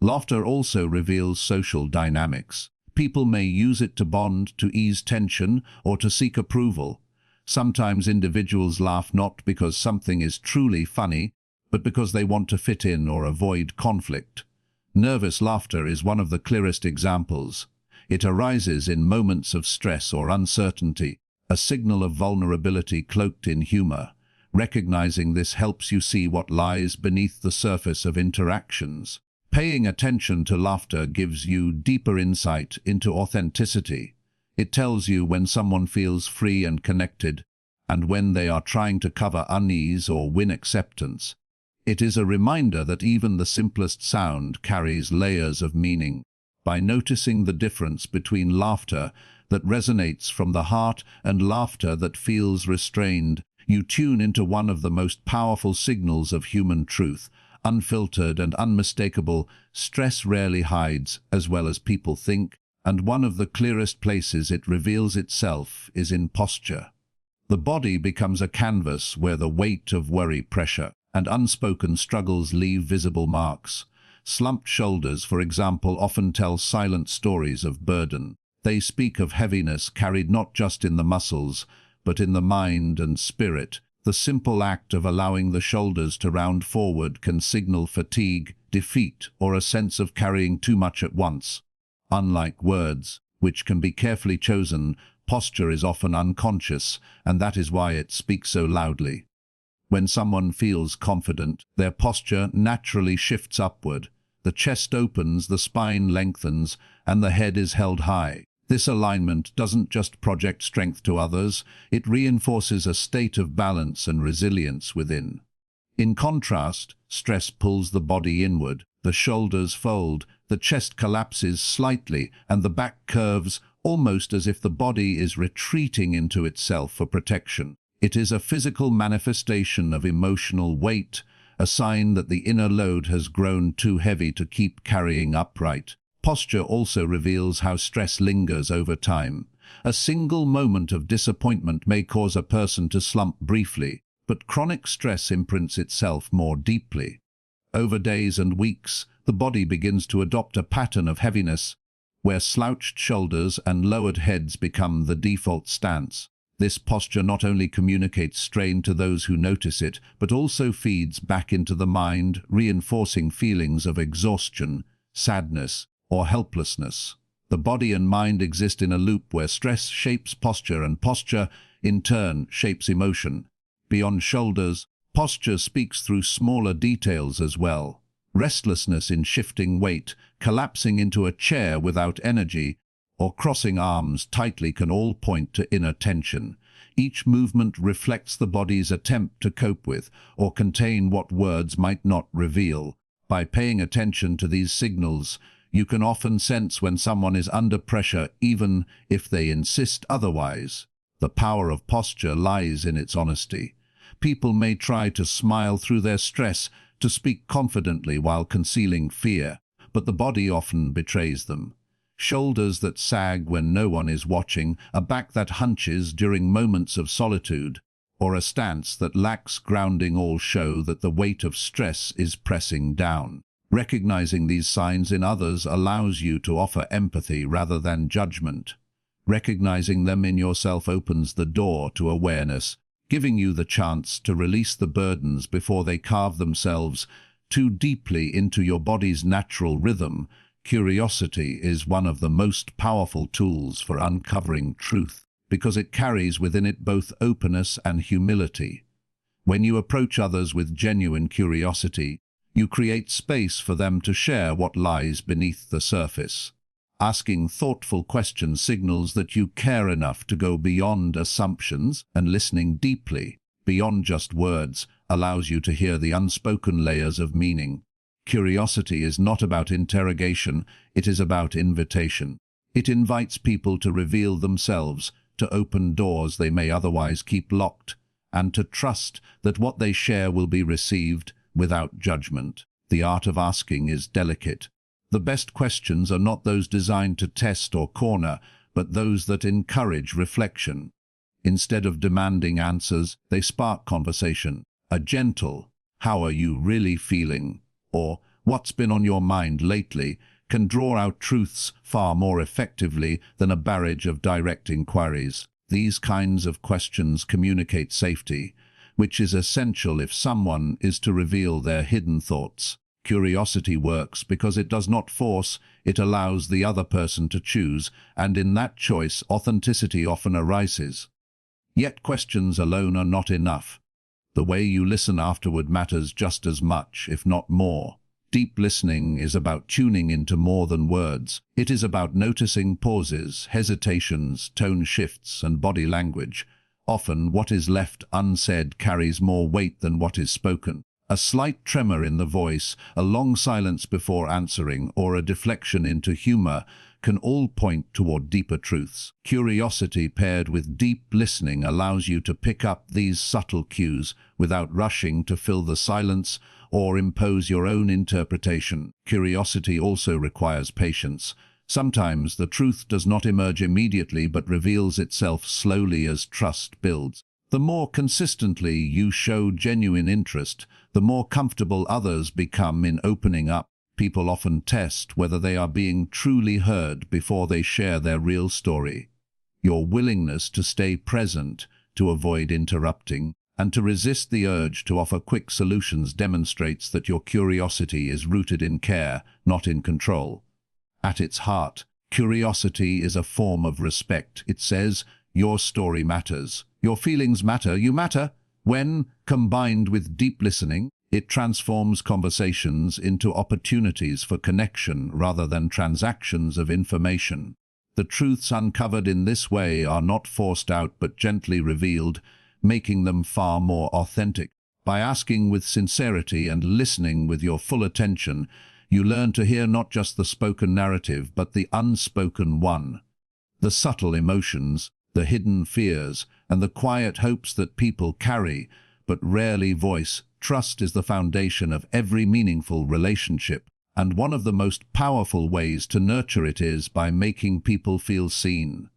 Laughter also reveals social dynamics. People may use it to bond, to ease tension, or to seek approval. Sometimes individuals laugh not because something is truly funny, but because they want to fit in or avoid conflict. Nervous laughter is one of the clearest examples. It arises in moments of stress or uncertainty, a signal of vulnerability cloaked in humor. Recognizing this helps you see what lies beneath the surface of interactions. Paying attention to laughter gives you deeper insight into authenticity. It tells you when someone feels free and connected, and when they are trying to cover unease or win acceptance. It is a reminder that even the simplest sound carries layers of meaning. By noticing the difference between laughter that resonates from the heart and laughter that feels restrained, you tune into one of the most powerful signals of human truth. Unfiltered and unmistakable, stress rarely hides as well as people think, and one of the clearest places it reveals itself is in posture. The body becomes a canvas where the weight of worry, pressure, and unspoken struggles leave visible marks. Slumped shoulders, for example, often tell silent stories of burden. They speak of heaviness carried not just in the muscles, but in the mind and spirit. The simple act of allowing the shoulders to round forward can signal fatigue, defeat, or a sense of carrying too much at once. Unlike words, which can be carefully chosen, posture is often unconscious, and that is why it speaks so loudly. When someone feels confident, their posture naturally shifts upward. The chest opens, the spine lengthens, and the head is held high. This alignment doesn't just project strength to others, it reinforces a state of balance and resilience within. In contrast, stress pulls the body inward, the shoulders fold, the chest collapses slightly, and the back curves, almost as if the body is retreating into itself for protection. It is a physical manifestation of emotional weight, a sign that the inner load has grown too heavy to keep carrying upright. Posture also reveals how stress lingers over time. A single moment of disappointment may cause a person to slump briefly, but chronic stress imprints itself more deeply. Over days and weeks, the body begins to adopt a pattern of heaviness, where slouched shoulders and lowered heads become the default stance. This posture not only communicates strain to those who notice it, but also feeds back into the mind, reinforcing feelings of exhaustion, sadness, or helplessness. The body and mind exist in a loop where stress shapes posture and posture, in turn, shapes emotion. Beyond shoulders, posture speaks through smaller details as well. Restlessness in shifting weight, collapsing into a chair without energy, or crossing arms tightly can all point to inner tension. Each movement reflects the body's attempt to cope with or contain what words might not reveal. By paying attention to these signals, you can often sense when someone is under pressure, even if they insist otherwise. The power of posture lies in its honesty. People may try to smile through their stress, to speak confidently while concealing fear, but the body often betrays them. Shoulders that sag when no one is watching, a back that hunches during moments of solitude, or a stance that lacks grounding all show that the weight of stress is pressing down. Recognizing these signs in others allows you to offer empathy rather than judgment. Recognizing them in yourself opens the door to awareness, giving you the chance to release the burdens before they carve themselves too deeply into your body's natural rhythm. Curiosity is one of the most powerful tools for uncovering truth, because it carries within it both openness and humility. When you approach others with genuine curiosity, you create space for them to share what lies beneath the surface. Asking thoughtful questions signals that you care enough to go beyond assumptions, and listening deeply, beyond just words, allows you to hear the unspoken layers of meaning. Curiosity is not about interrogation, it is about invitation. It invites people to reveal themselves, to open doors they may otherwise keep locked, and to trust that what they share will be received without judgment. The art of asking is delicate. The best questions are not those designed to test or corner, but those that encourage reflection. Instead of demanding answers, they spark conversation. A gentle, "How are you really feeling?" or "What's been on your mind lately?" can draw out truths far more effectively than a barrage of direct inquiries. These kinds of questions communicate safety, which is essential if someone is to reveal their hidden thoughts. Curiosity works because it does not force, it allows the other person to choose, and in that choice authenticity often arises. Yet questions alone are not enough. The way you listen afterward matters just as much, if not more. Deep listening is about tuning into more than words. It is about noticing pauses, hesitations, tone shifts, and body language. Often, what is left unsaid carries more weight than what is spoken. A slight tremor in the voice, a long silence before answering, or a deflection into humor can all point toward deeper truths. Curiosity paired with deep listening allows you to pick up these subtle cues without rushing to fill the silence or impose your own interpretation. Curiosity also requires patience. Sometimes the truth does not emerge immediately but reveals itself slowly as trust builds. The more consistently you show genuine interest, the more comfortable others become in opening up. People often test whether they are being truly heard before they share their real story. Your willingness to stay present, to avoid interrupting, and to resist the urge to offer quick solutions demonstrates that your curiosity is rooted in care, not in control. At its heart, curiosity is a form of respect. It says, your story matters. Your feelings matter. You matter. When, combined with deep listening, it transforms conversations into opportunities for connection rather than transactions of information. The truths uncovered in this way are not forced out but gently revealed, making them far more authentic. By asking with sincerity and listening with your full attention, you learn to hear not just the spoken narrative but the unspoken one. The subtle emotions, the hidden fears, and the quiet hopes that people carry but rarely voice. Trust is the foundation of every meaningful relationship, and one of the most powerful ways to nurture it is by making people feel seen.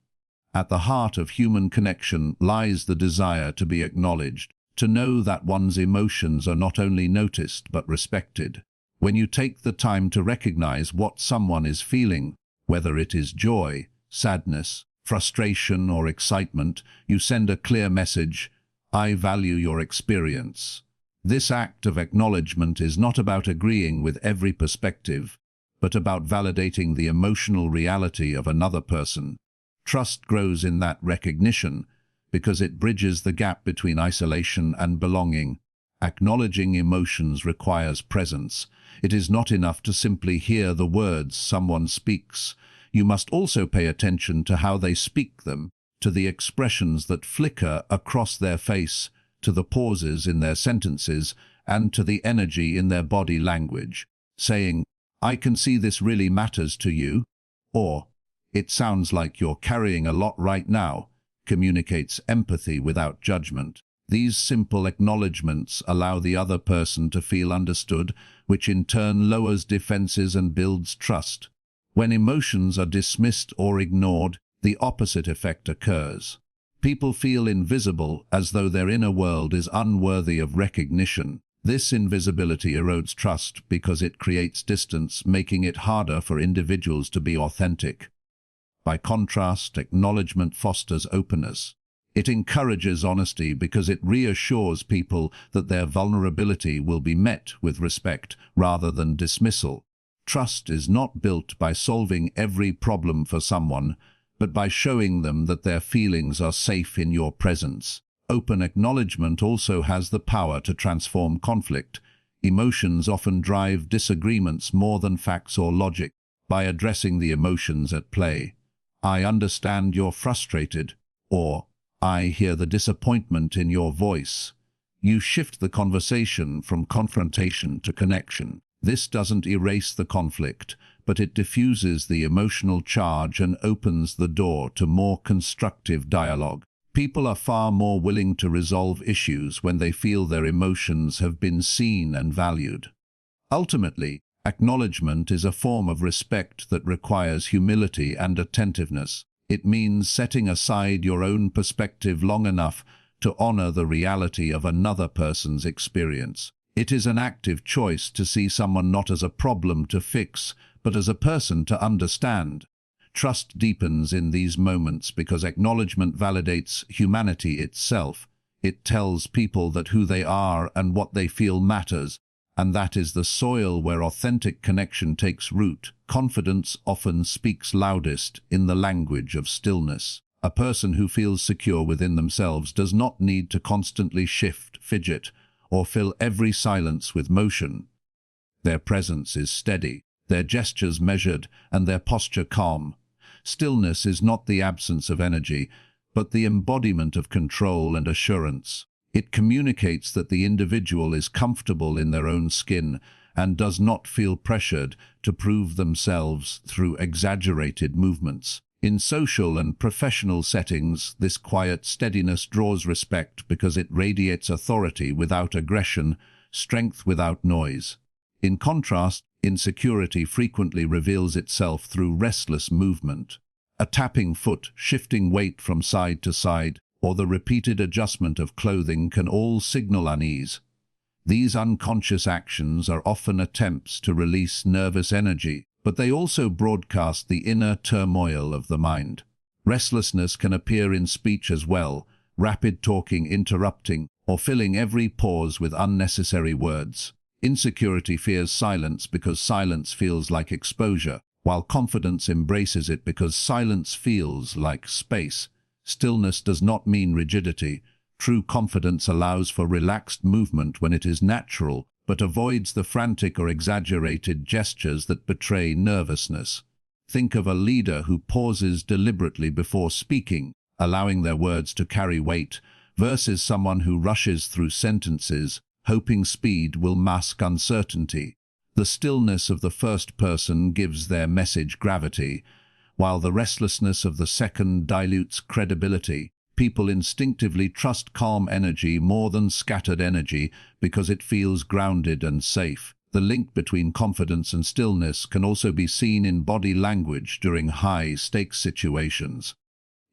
At the heart of human connection lies the desire to be acknowledged, to know that one's emotions are not only noticed but respected. When you take the time to recognize what someone is feeling, whether it is joy, sadness, frustration, or excitement, you send a clear message: I value your experience. This act of acknowledgement is not about agreeing with every perspective, but about validating the emotional reality of another person. Trust grows in that recognition because it bridges the gap between isolation and belonging. Acknowledging emotions requires presence. It is not enough to simply hear the words someone speaks. You must also pay attention to how they speak them, to the expressions that flicker across their face, to the pauses in their sentences, and to the energy in their body language. Saying, I can see this really matters to you, or it sounds like you're carrying a lot right now, communicates empathy without judgment. These simple acknowledgements allow the other person to feel understood, which in turn lowers defenses and builds trust. When emotions are dismissed or ignored, the opposite effect occurs. People feel invisible, as though their inner world is unworthy of recognition. This invisibility erodes trust because it creates distance, making it harder for individuals to be authentic. By contrast, acknowledgement fosters openness. It encourages honesty because it reassures people that their vulnerability will be met with respect rather than dismissal. Trust is not built by solving every problem for someone, but by showing them that their feelings are safe in your presence. Open acknowledgement also has the power to transform conflict. Emotions often drive disagreements more than facts or logic. By addressing the emotions at play, I understand you're frustrated, or I hear the disappointment in your voice. You shift the conversation from confrontation to connection. This doesn't erase the conflict, but it diffuses the emotional charge and opens the door to more constructive dialogue. People are far more willing to resolve issues when they feel their emotions have been seen and valued. Ultimately, acknowledgement is a form of respect that requires humility and attentiveness. It means setting aside your own perspective long enough to honor the reality of another person's experience. It is an active choice to see someone not as a problem to fix, but as a person to understand. Trust deepens in these moments because acknowledgement validates humanity itself. It tells people that who they are and what they feel matters, and that is the soil where authentic connection takes root. Confidence often speaks loudest in the language of stillness. A person who feels secure within themselves does not need to constantly shift, fidget, or fill every silence with motion. Their presence is steady, their gestures measured, and their posture calm. Stillness is not the absence of energy, but the embodiment of control and assurance. It communicates that the individual is comfortable in their own skin and does not feel pressured to prove themselves through exaggerated movements. In social and professional settings, this quiet steadiness draws respect because it radiates authority without aggression, strength without noise. In contrast, insecurity frequently reveals itself through restless movement. A tapping foot, shifting weight from side to side, or the repeated adjustment of clothing can all signal unease. These unconscious actions are often attempts to release nervous energy, but they also broadcast the inner turmoil of the mind. Restlessness can appear in speech as well, rapid talking interrupting, or filling every pause with unnecessary words. Insecurity fears silence because silence feels like exposure, while confidence embraces it because silence feels like space. Stillness does not mean rigidity. True confidence allows for relaxed movement when it is natural, but avoids the frantic or exaggerated gestures that betray nervousness. Think of a leader who pauses deliberately before speaking, allowing their words to carry weight, versus someone who rushes through sentences, hoping speed will mask uncertainty. The stillness of the first person gives their message gravity, while the restlessness of the second dilutes credibility. People instinctively trust calm energy more than scattered energy because it feels grounded and safe. The link between confidence and stillness can also be seen in body language during high-stakes situations.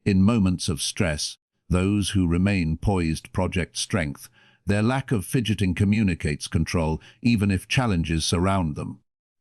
In moments of stress, those who remain poised project strength. Their lack of fidgeting communicates control, even if challenges surround them.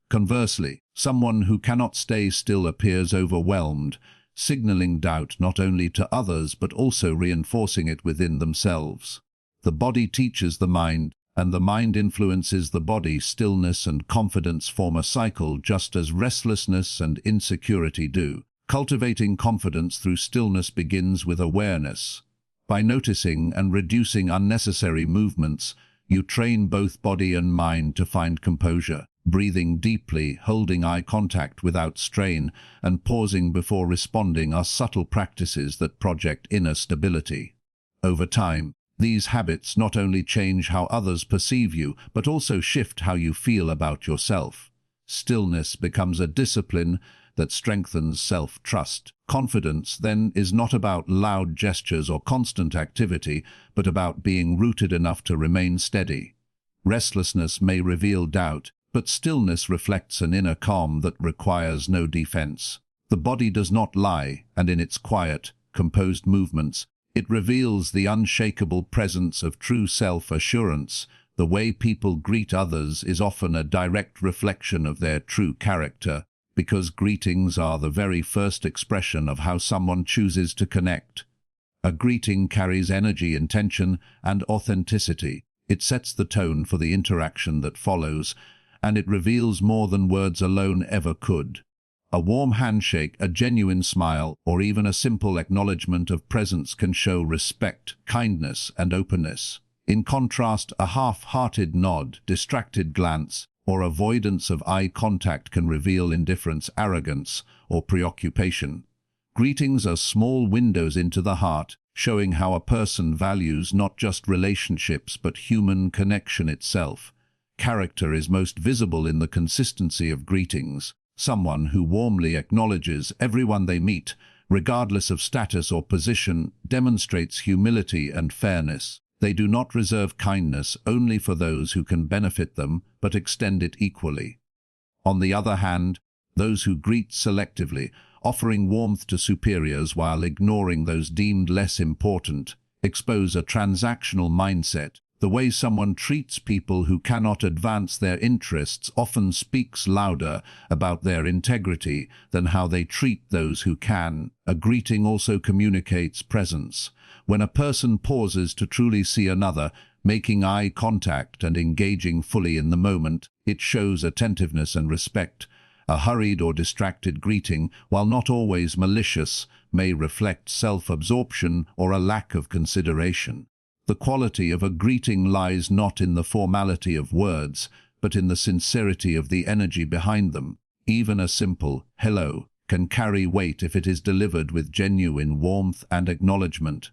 Conversely, someone who cannot stay still appears overwhelmed, signaling doubt not only to others but also reinforcing it within themselves. The body teaches the mind, and the mind influences the body. Stillness and confidence form a cycle just as restlessness and insecurity do. Cultivating confidence through stillness begins with awareness. By noticing and reducing unnecessary movements, you train both body and mind to find composure. Breathing deeply, holding eye contact without strain, and pausing before responding are subtle practices that project inner stability. Over time, these habits not only change how others perceive you, but also shift how you feel about yourself. Stillness becomes a discipline that strengthens self-trust. Confidence, then, is not about loud gestures or constant activity, but about being rooted enough to remain steady. Restlessness may reveal doubt, but stillness reflects an inner calm that requires no defense. The body does not lie, and in its quiet, composed movements, it reveals the unshakable presence of true self-assurance. The way people greet others is often a direct reflection of their true character, because greetings are the very first expression of how someone chooses to connect. A greeting carries energy, intention, and authenticity. It sets the tone for the interaction that follows, and it reveals more than words alone ever could. A warm handshake, a genuine smile, or even a simple acknowledgement of presence can show respect, kindness, and openness. In contrast, a half-hearted nod, distracted glance, or avoidance of eye contact can reveal indifference, arrogance, or preoccupation. Greetings are small windows into the heart, showing how a person values not just relationships but human connection itself. Character is most visible in the consistency of greetings. Someone who warmly acknowledges everyone they meet, regardless of status or position, demonstrates humility and fairness. They do not reserve kindness only for those who can benefit them, but extend it equally. On the other hand, those who greet selectively, offering warmth to superiors while ignoring those deemed less important, expose a transactional mindset. The way someone treats people who cannot advance their interests often speaks louder about their integrity than how they treat those who can. A greeting also communicates presence. When a person pauses to truly see another, making eye contact and engaging fully in the moment, it shows attentiveness and respect. A hurried or distracted greeting, while not always malicious, may reflect self-absorption or a lack of consideration. The quality of a greeting lies not in the formality of words, but in the sincerity of the energy behind them. Even a simple "hello" can carry weight if it is delivered with genuine warmth and acknowledgement.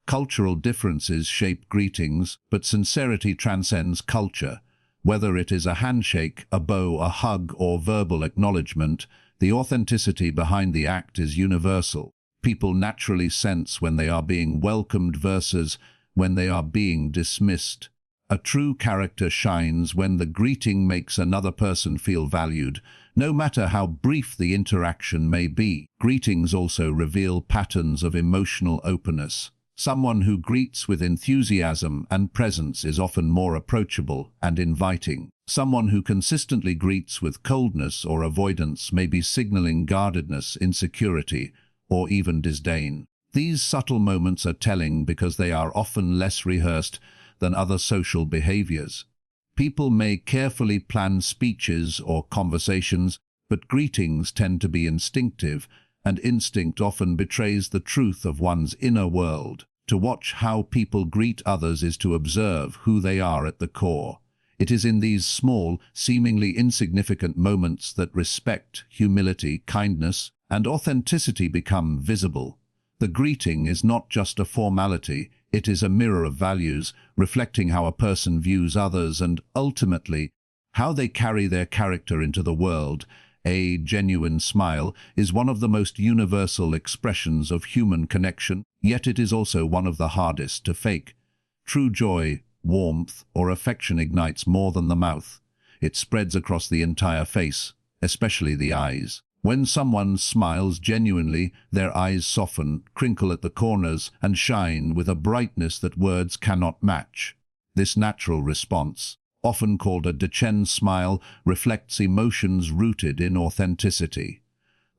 Cultural differences shape greetings, but sincerity transcends culture. Whether it is a handshake, a bow, a hug, or verbal acknowledgement, the authenticity behind the act is universal. People naturally sense when they are being welcomed versus when they are being dismissed. A true character shines when the greeting makes another person feel valued, no matter how brief the interaction may be. Greetings also reveal patterns of emotional openness. Someone who greets with enthusiasm and presence is often more approachable and inviting. Someone who consistently greets with coldness or avoidance may be signaling guardedness, insecurity, or even disdain. These subtle moments are telling because they are often less rehearsed than other social behaviors. People may carefully plan speeches or conversations, but greetings tend to be instinctive, and instinct often betrays the truth of one's inner world. To watch how people greet others is to observe who they are at the core. It is in these small, seemingly insignificant moments that respect, humility, kindness, and authenticity become visible. The greeting is not just a formality, it is a mirror of values, reflecting how a person views others and, ultimately, how they carry their character into the world. A genuine smile is one of the most universal expressions of human connection, yet it is also one of the hardest to fake. True joy, warmth, or affection ignites more than the mouth. It spreads across the entire face, especially the eyes. When someone smiles genuinely, their eyes soften, crinkle at the corners, and shine with a brightness that words cannot match. This natural response, often called a Decode smile, reflects emotions rooted in authenticity.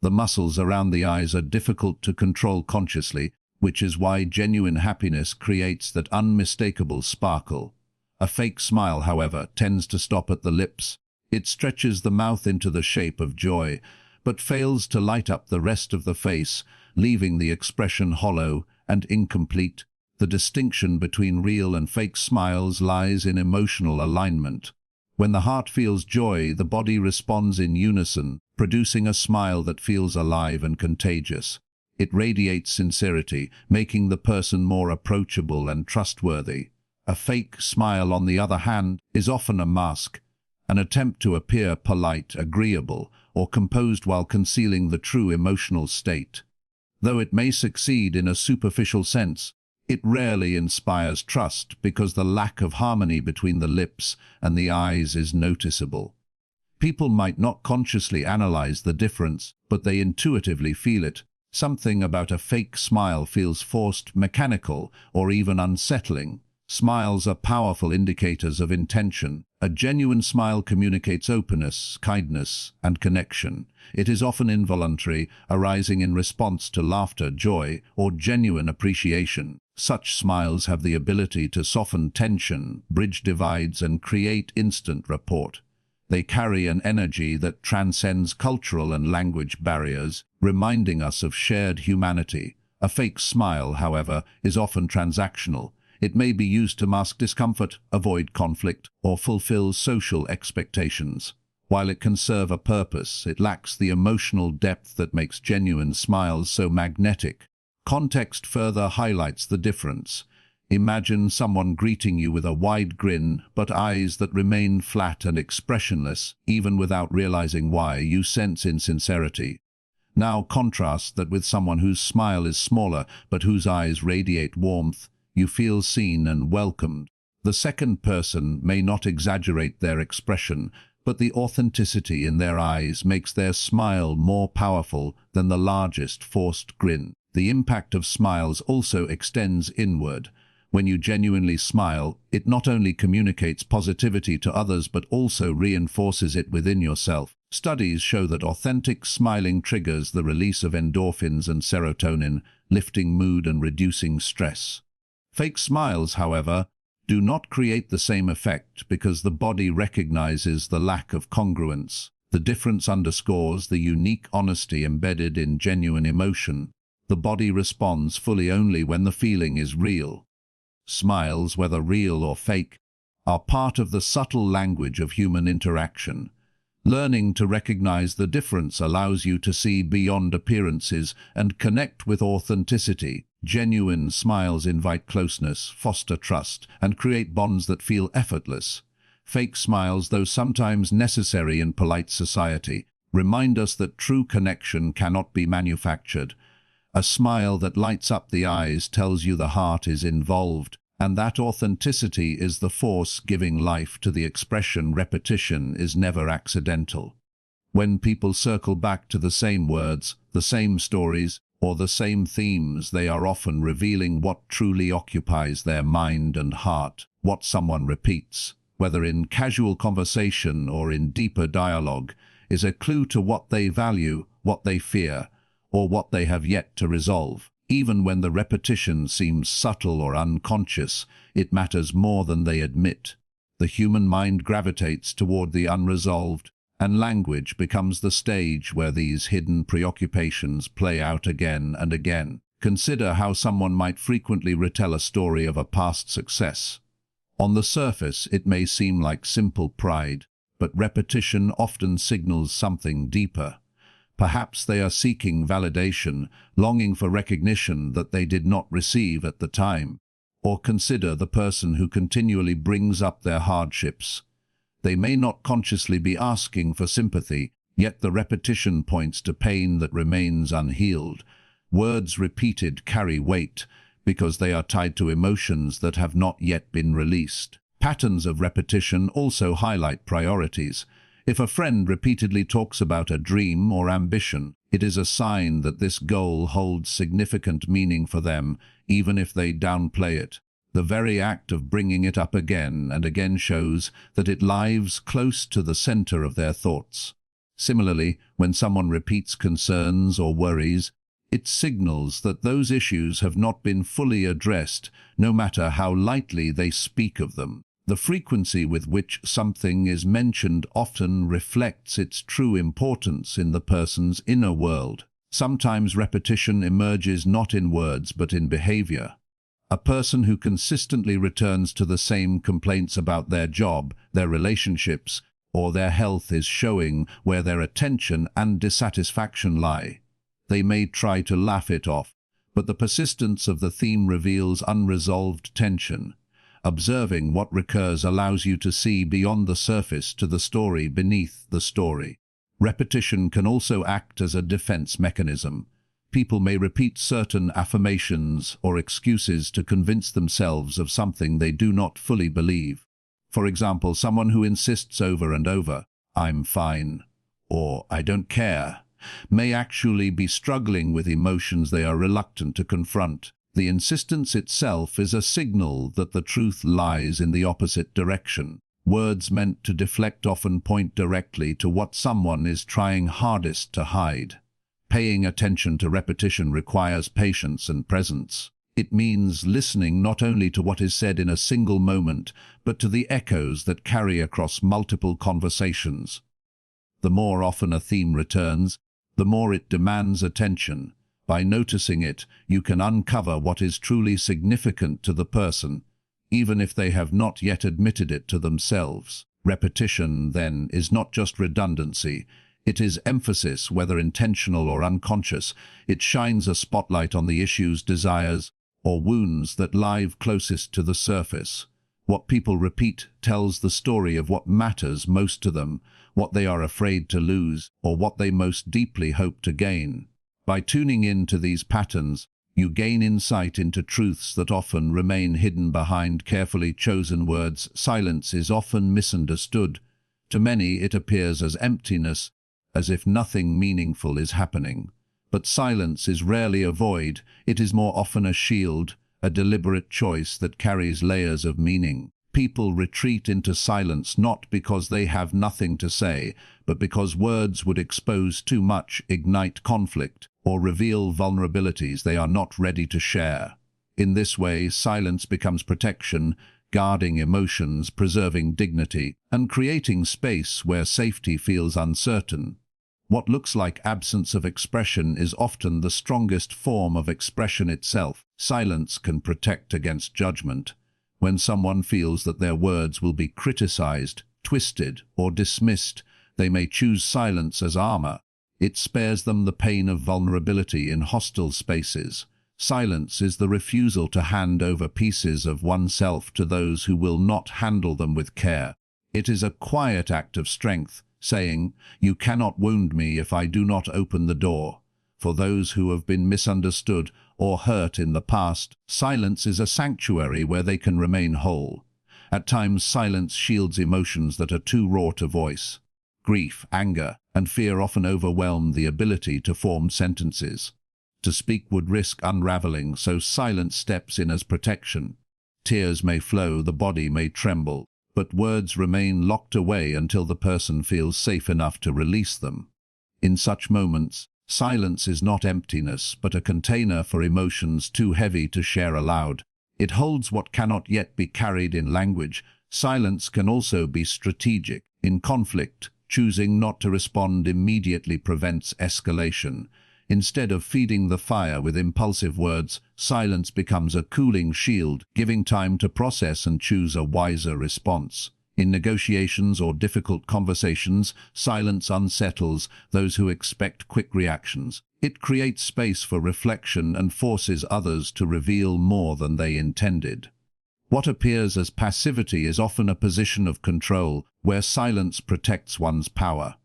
The muscles around the eyes are difficult to control consciously, which is why genuine happiness creates that unmistakable sparkle. A fake smile, however, tends to stop at the lips. It stretches the mouth into the shape of joy, but fails to light up the rest of the face, leaving the expression hollow and incomplete. The distinction between real and fake smiles lies in emotional alignment. When the heart feels joy, the body responds in unison, producing a smile that feels alive and contagious. It radiates sincerity, making the person more approachable and trustworthy. A fake smile, on the other hand, is often a mask, an attempt to appear polite, agreeable, or composed while concealing the true emotional state. Though it may succeed in a superficial sense, it rarely inspires trust because the lack of harmony between the lips and the eyes is noticeable. People might not consciously analyze the difference, but they intuitively feel it. Something about a fake smile feels forced, mechanical, or even unsettling. Smiles are powerful indicators of intention. A genuine smile communicates openness, kindness, and connection. It is often involuntary, arising in response to laughter, joy, or genuine appreciation. Such smiles have the ability to soften tension, bridge divides, and create instant rapport. They carry an energy that transcends cultural and language barriers, reminding us of shared humanity. A fake smile, however, is often transactional. It may be used to mask discomfort, avoid conflict, or fulfill social expectations. While it can serve a purpose, it lacks the emotional depth that makes genuine smiles so magnetic. Context further highlights the difference. Imagine someone greeting you with a wide grin, but eyes that remain flat and expressionless, even without realizing why. You sense insincerity. Now contrast that with someone whose smile is smaller, but whose eyes radiate warmth. You feel seen and welcomed. The second person may not exaggerate their expression, but the authenticity in their eyes makes their smile more powerful than the largest forced grin. The impact of smiles also extends inward. When you genuinely smile, it not only communicates positivity to others but also reinforces it within yourself. Studies show that authentic smiling triggers the release of endorphins and serotonin, lifting mood and reducing stress. Fake smiles, however, do not create the same effect because the body recognizes the lack of congruence. The difference underscores the unique honesty embedded in genuine emotion. The body responds fully only when the feeling is real. Smiles, whether real or fake, are part of the subtle language of human interaction. Learning to recognize the difference allows you to see beyond appearances and connect with authenticity. Genuine smiles invite closeness, foster trust, and create bonds that feel effortless. Fake smiles, though sometimes necessary in polite society, remind us that true connection cannot be manufactured. A smile that lights up the eyes tells you the heart is involved, And that authenticity is the force giving life to the expression. Repetition is never accidental. When people circle back to the same words, the same stories, or the same themes, they are often revealing what truly occupies their mind and heart. What someone repeats, whether in casual conversation or in deeper dialogue, is a clue to what they value, what they fear, or what they have yet to resolve. Even when the repetition seems subtle or unconscious, it matters more than they admit. The human mind gravitates toward the unresolved, and language becomes the stage where these hidden preoccupations play out again and again. Consider how someone might frequently retell a story of a past success. On the surface, it may seem like simple pride, but repetition often signals something deeper. Perhaps they are seeking validation, longing for recognition that they did not receive at the time. Or consider the person who continually brings up their hardships. They may not consciously be asking for sympathy, yet the repetition points to pain that remains unhealed. Words repeated carry weight because they are tied to emotions that have not yet been released. Patterns of repetition also highlight priorities. If a friend repeatedly talks about a dream or ambition, it is a sign that this goal holds significant meaning for them, even if they downplay it. The very act of bringing it up again and again shows that it lies close to the center of their thoughts. Similarly, when someone repeats concerns or worries, it signals that those issues have not been fully addressed, no matter how lightly they speak of them. The frequency with which something is mentioned often reflects its true importance in the person's inner world. Sometimes repetition emerges not in words but in behavior. A person who consistently returns to the same complaints about their job, their relationships, or their health is showing where their attention and dissatisfaction lie. They may try to laugh it off, but the persistence of the theme reveals unresolved tension. Observing what recurs allows you to see beyond the surface to the story beneath the story. Repetition can also act as a defense mechanism. People may repeat certain affirmations or excuses to convince themselves of something they do not fully believe. For example, someone who insists over and over, "I'm fine," or "I don't care," may actually be struggling with emotions they are reluctant to confront. The insistence itself is a signal that the truth lies in the opposite direction. Words meant to deflect often point directly to what someone is trying hardest to hide. Paying attention to repetition requires patience and presence. It means listening not only to what is said in a single moment, but to the echoes that carry across multiple conversations. The more often a theme returns, the more it demands attention. By noticing it, you can uncover what is truly significant to the person, even if they have not yet admitted it to themselves. Repetition, then, is not just redundancy. It is emphasis, whether intentional or unconscious. It shines a spotlight on the issues, desires, or wounds that lie closest to the surface. What people repeat tells the story of what matters most to them, what they are afraid to lose, or what they most deeply hope to gain. By tuning in to these patterns, you gain insight into truths that often remain hidden behind carefully chosen words. Silence is often misunderstood. To many, it appears as emptiness, as if nothing meaningful is happening. But silence is rarely a void. It is more often a shield, a deliberate choice that carries layers of meaning. People retreat into silence not because they have nothing to say, but because words would expose too much, ignite conflict, or reveal vulnerabilities they are not ready to share. In this way, silence becomes protection, guarding emotions, preserving dignity, and creating space where safety feels uncertain. What looks like absence of expression is often the strongest form of expression itself. Silence can protect against judgment. When someone feels that their words will be criticized, twisted, or dismissed, they may choose silence as armor. It spares them the pain of vulnerability in hostile spaces. Silence is the refusal to hand over pieces of oneself to those who will not handle them with care. It is a quiet act of strength, saying, "You cannot wound me if I do not open the door." For those who have been misunderstood or hurt in the past, silence is a sanctuary where they can remain whole. At times, silence shields emotions that are too raw to voice. Grief, anger, and fear often overwhelm the ability to form sentences. To speak would risk unraveling, so silence steps in as protection. Tears may flow, the body may tremble, but words remain locked away until the person feels safe enough to release them. In such moments, silence is not emptiness, but a container for emotions too heavy to share aloud. It holds what cannot yet be carried in language. Silence can also be strategic. In conflict, choosing not to respond immediately prevents escalation. Instead of feeding the fire with impulsive words, silence becomes a cooling shield, giving time to process and choose a wiser response. In negotiations or difficult conversations, silence unsettles those who expect quick reactions. It creates space for reflection and forces others to reveal more than they intended. What appears as passivity is often a position of control, where silence protects one's power.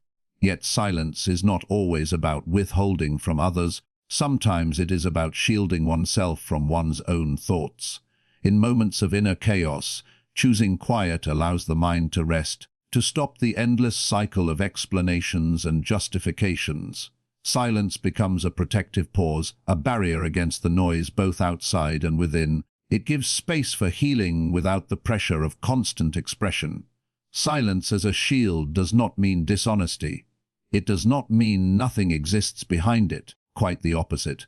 Yet silence is not always about withholding from others. Sometimes it is about shielding oneself from one's own thoughts. In moments of inner chaos, choosing quiet allows the mind to rest, to stop the endless cycle of explanations and justifications. Silence becomes a protective pause, a barrier against the noise both outside and within. It gives space for healing without the pressure of constant expression. Silence as a shield does not mean dishonesty. It does not mean nothing exists behind it, quite the opposite.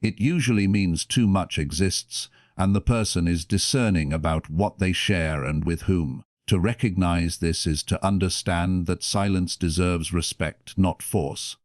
It usually means too much exists, and the person is discerning about what they share and with whom. To recognize this is to understand that silence deserves respect, not force.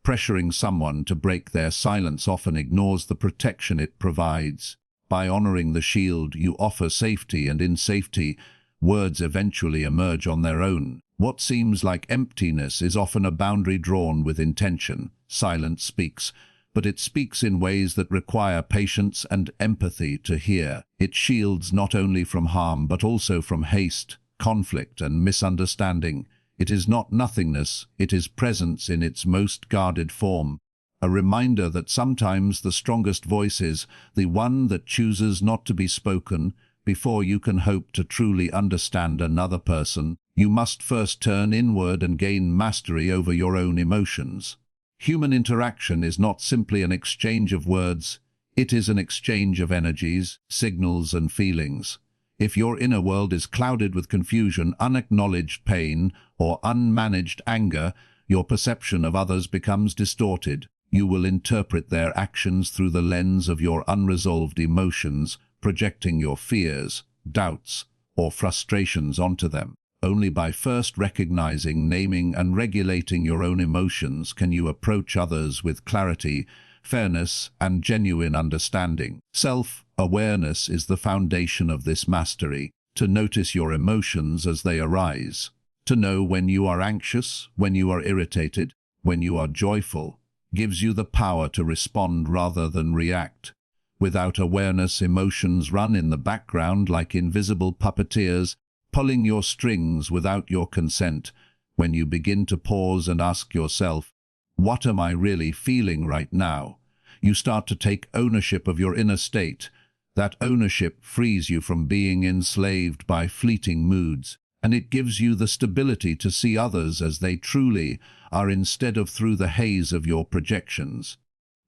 Pressuring someone to break their silence often ignores the protection it provides. By honoring the shield, you offer safety, and in safety, words eventually emerge on their own. What seems like emptiness is often a boundary drawn with intention. Silence speaks, but it speaks in ways that require patience and empathy to hear. It shields not only from harm but also from haste, conflict, and misunderstanding. It is not nothingness, it is presence in its most guarded form. A reminder that sometimes the strongest voice is the one that chooses not to be spoken. Before you can hope to truly understand another person, you must first turn inward and gain mastery over your own emotions. Human interaction is not simply an exchange of words, it is an exchange of energies, signals, and feelings. If your inner world is clouded with confusion, unacknowledged pain, or unmanaged anger, your perception of others becomes distorted. You will interpret their actions through the lens of your unresolved emotions, projecting your fears, doubts, or frustrations onto them. Only by first recognizing, naming, and regulating your own emotions can you approach others with clarity, fairness, and genuine understanding. Self-awareness is the foundation of this mastery. To notice your emotions as they arise. To know when you are anxious, when you are irritated, when you are joyful, gives you the power to respond rather than react. Without awareness, emotions run in the background like invisible puppeteers, pulling your strings without your consent. When you begin to pause and ask yourself, "What am I really feeling right now?" you start to take ownership of your inner state. That ownership frees you from being enslaved by fleeting moods, and it gives you the stability to see others as they truly are instead of through the haze of your projections.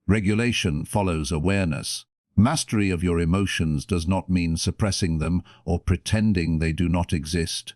Regulation follows awareness. Mastery of your emotions does not mean suppressing them or pretending they do not exist.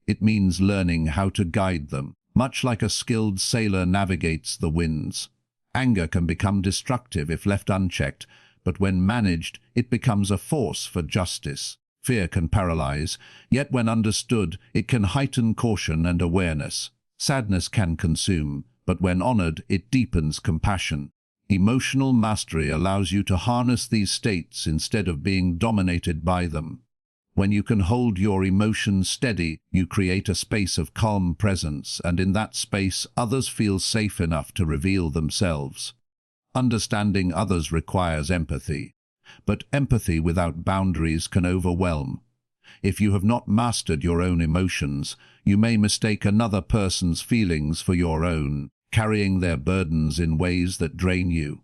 It means learning how to guide them, much like a skilled sailor navigates the winds. Anger can become destructive if left unchecked, but when managed, it becomes a force for justice. Fear can paralyze, yet when understood, it can heighten caution and awareness. Sadness can consume, but when honored, it deepens compassion. Emotional mastery allows you to harness these states instead of being dominated by them. When you can hold your emotions steady, you create a space of calm presence, and in that space, others feel safe enough to reveal themselves. Understanding others requires empathy, but empathy without boundaries can overwhelm. If you have not mastered your own emotions, you may mistake another person's feelings for your own. carrying their burdens in ways that drain you.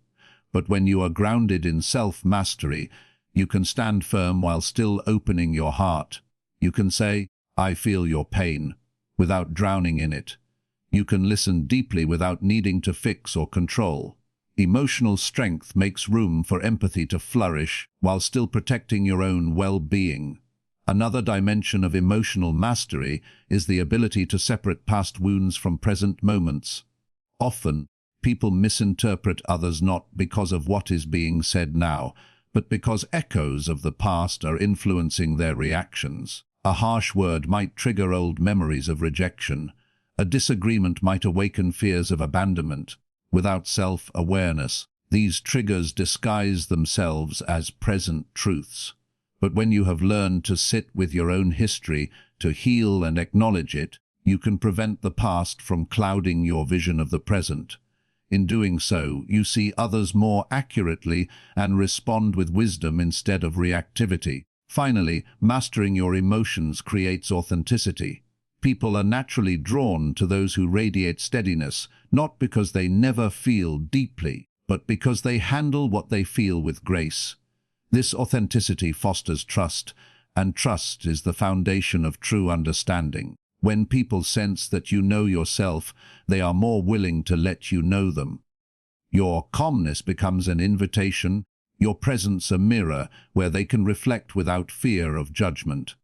But when you are grounded in self-mastery, you can stand firm while still opening your heart. You can say, "I feel your pain," without drowning in it. You can listen deeply without needing to fix or control. Emotional strength makes room for empathy to flourish while still protecting your own well-being. Another dimension of emotional mastery is the ability to separate past wounds from present moments. Often, people misinterpret others not because of what is being said now, but because echoes of the past are influencing their reactions. A harsh word might trigger old memories of rejection. A disagreement might awaken fears of abandonment. Without self-awareness, these triggers disguise themselves as present truths. But when you have learned to sit with your own history, to heal and acknowledge it, you can prevent the past from clouding your vision of the present. In doing so, you see others more accurately and respond with wisdom instead of reactivity. Finally, mastering your emotions creates authenticity. People are naturally drawn to those who radiate steadiness, not because they never feel deeply, but because they handle what they feel with grace. This authenticity fosters trust, and trust is the foundation of true understanding. When people sense that you know yourself, they are more willing to let you know them. Your calmness becomes an invitation, your presence a mirror where they can reflect without fear of judgment.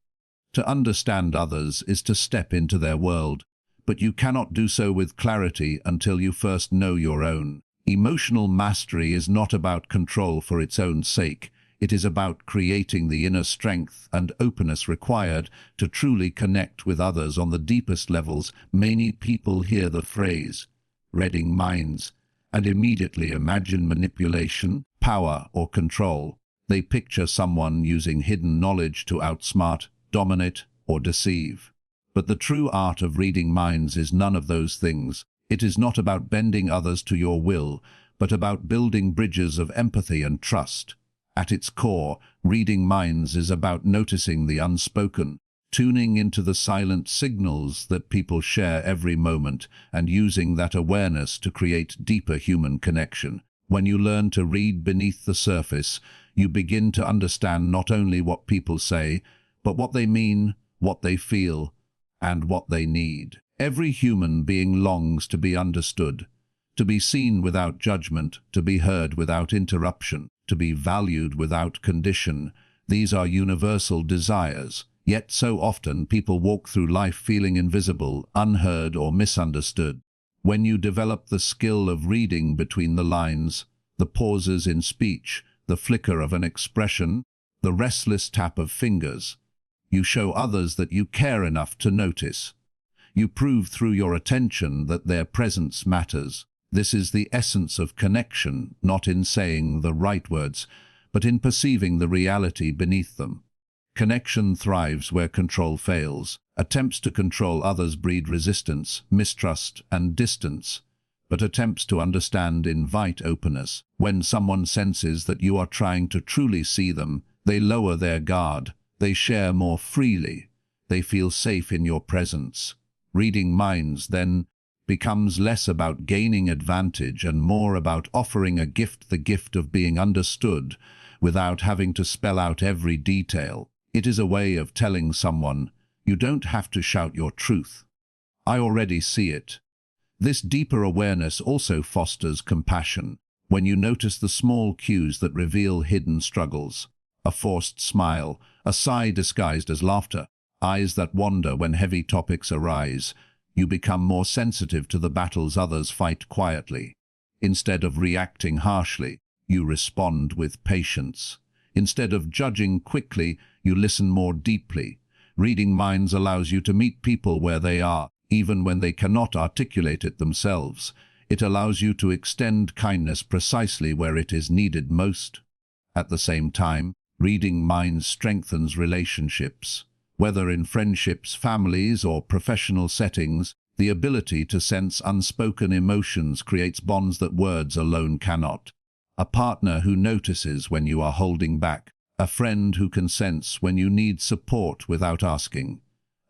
To understand others is to step into their world, but you cannot do so with clarity until you first know your own. Emotional mastery is not about control for its own sake. It is about creating the inner strength and openness required to truly connect with others on the deepest levels. Many people hear the phrase, "reading minds," and immediately imagine manipulation, power, or control. They picture someone using hidden knowledge to outsmart, dominate, or deceive. But the true art of reading minds is none of those things. It is not about bending others to your will, but about building bridges of empathy and trust. At its core, reading minds is about noticing the unspoken, tuning into the silent signals that people share every moment, and using that awareness to create deeper human connection. When you learn to read beneath the surface, you begin to understand not only what people say, but what they mean, what they feel, and what they need. Every human being longs to be understood, to be seen without judgment, to be heard without interruption, to be valued without condition. These are universal desires. Yet so often people walk through life feeling invisible, unheard, or misunderstood. When you develop the skill of reading between the lines, the pauses in speech, the flicker of an expression, the restless tap of fingers, you show others that you care enough to notice. You prove through your attention that their presence matters. This is the essence of connection, not in saying the right words, but in perceiving the reality beneath them. Connection thrives where control fails. Attempts to control others breed resistance, mistrust, and distance. But attempts to understand invite openness. When someone senses that you are trying to truly see them, they lower their guard. They share more freely. They feel safe in your presence. Reading minds, then, becomes less about gaining advantage and more about offering a gift, the gift of being understood, without having to spell out every detail. It is a way of telling someone, "You don't have to shout your truth. I already see it." This deeper awareness also fosters compassion. When you notice the small cues that reveal hidden struggles, a forced smile, a sigh disguised as laughter, eyes that wander when heavy topics arise, you become more sensitive to the battles others fight quietly. Instead of reacting harshly, you respond with patience. Instead of judging quickly, you listen more deeply. Reading minds allows you to meet people where they are, even when they cannot articulate it themselves. It allows you to extend kindness precisely where it is needed most. At the same time, reading minds strengthens relationships. Whether in friendships, families, or professional settings, the ability to sense unspoken emotions creates bonds that words alone cannot. A partner who notices when you are holding back, a friend who can sense when you need support without asking,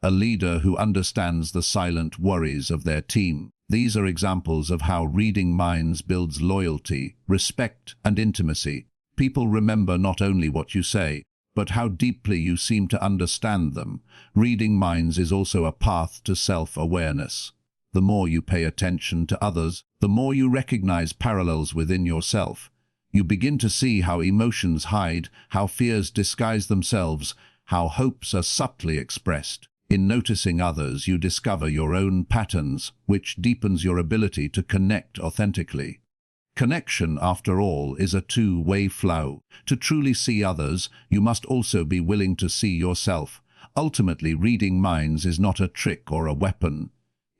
a leader who understands the silent worries of their team. These are examples of how reading minds builds loyalty, respect, and intimacy. People remember not only what you say, but how deeply you seem to understand them. Reading minds is also a path to self-awareness. The more you pay attention to others, the more you recognize parallels within yourself. You begin to see how emotions hide, how fears disguise themselves, how hopes are subtly expressed. In noticing others, you discover your own patterns, which deepens your ability to connect authentically. Connection, after all, is a two-way flow. To truly see others, you must also be willing to see yourself. Ultimately, reading minds is not a trick or a weapon.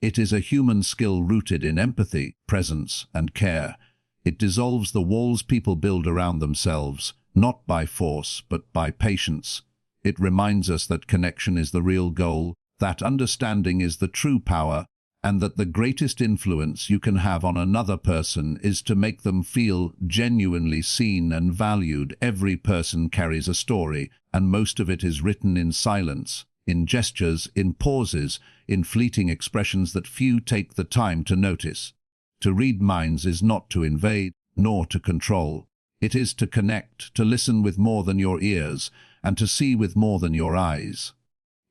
It is a human skill rooted in empathy, presence, and care. It dissolves the walls people build around themselves, not by force, but by patience. It reminds us that connection is the real goal, that understanding is the true power, and that the greatest influence you can have on another person is to make them feel genuinely seen and valued. Every person carries a story, and most of it is written in silence, in gestures, in pauses, in fleeting expressions that few take the time to notice. To read minds is not to invade, nor to control. It is to connect, to listen with more than your ears, and to see with more than your eyes.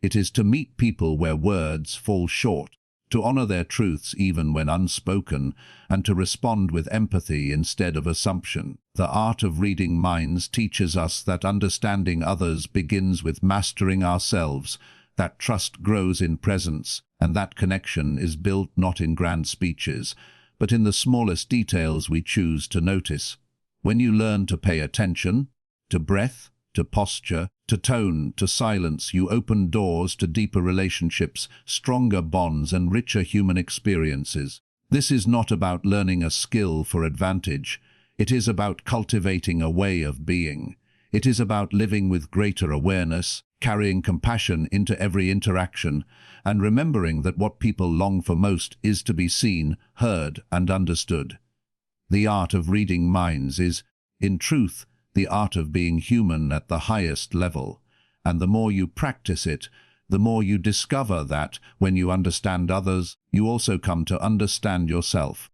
It is to meet people where words fall short, to honor their truths even when unspoken, and to respond with empathy instead of assumption. The art of reading minds teaches us that understanding others begins with mastering ourselves, that trust grows in presence, and that connection is built not in grand speeches, but in the smallest details we choose to notice. When you learn to pay attention, to breath, to posture, to tone, to silence, you open doors to deeper relationships, stronger bonds, and richer human experiences. This is not about learning a skill for advantage. It is about cultivating a way of being. It is about living with greater awareness, carrying compassion into every interaction, and remembering that what people long for most is to be seen, heard, and understood. The art of reading minds is, in truth, the art of being human at the highest level, and the more you practice it, the more you discover that, when you understand others, you also come to understand yourself.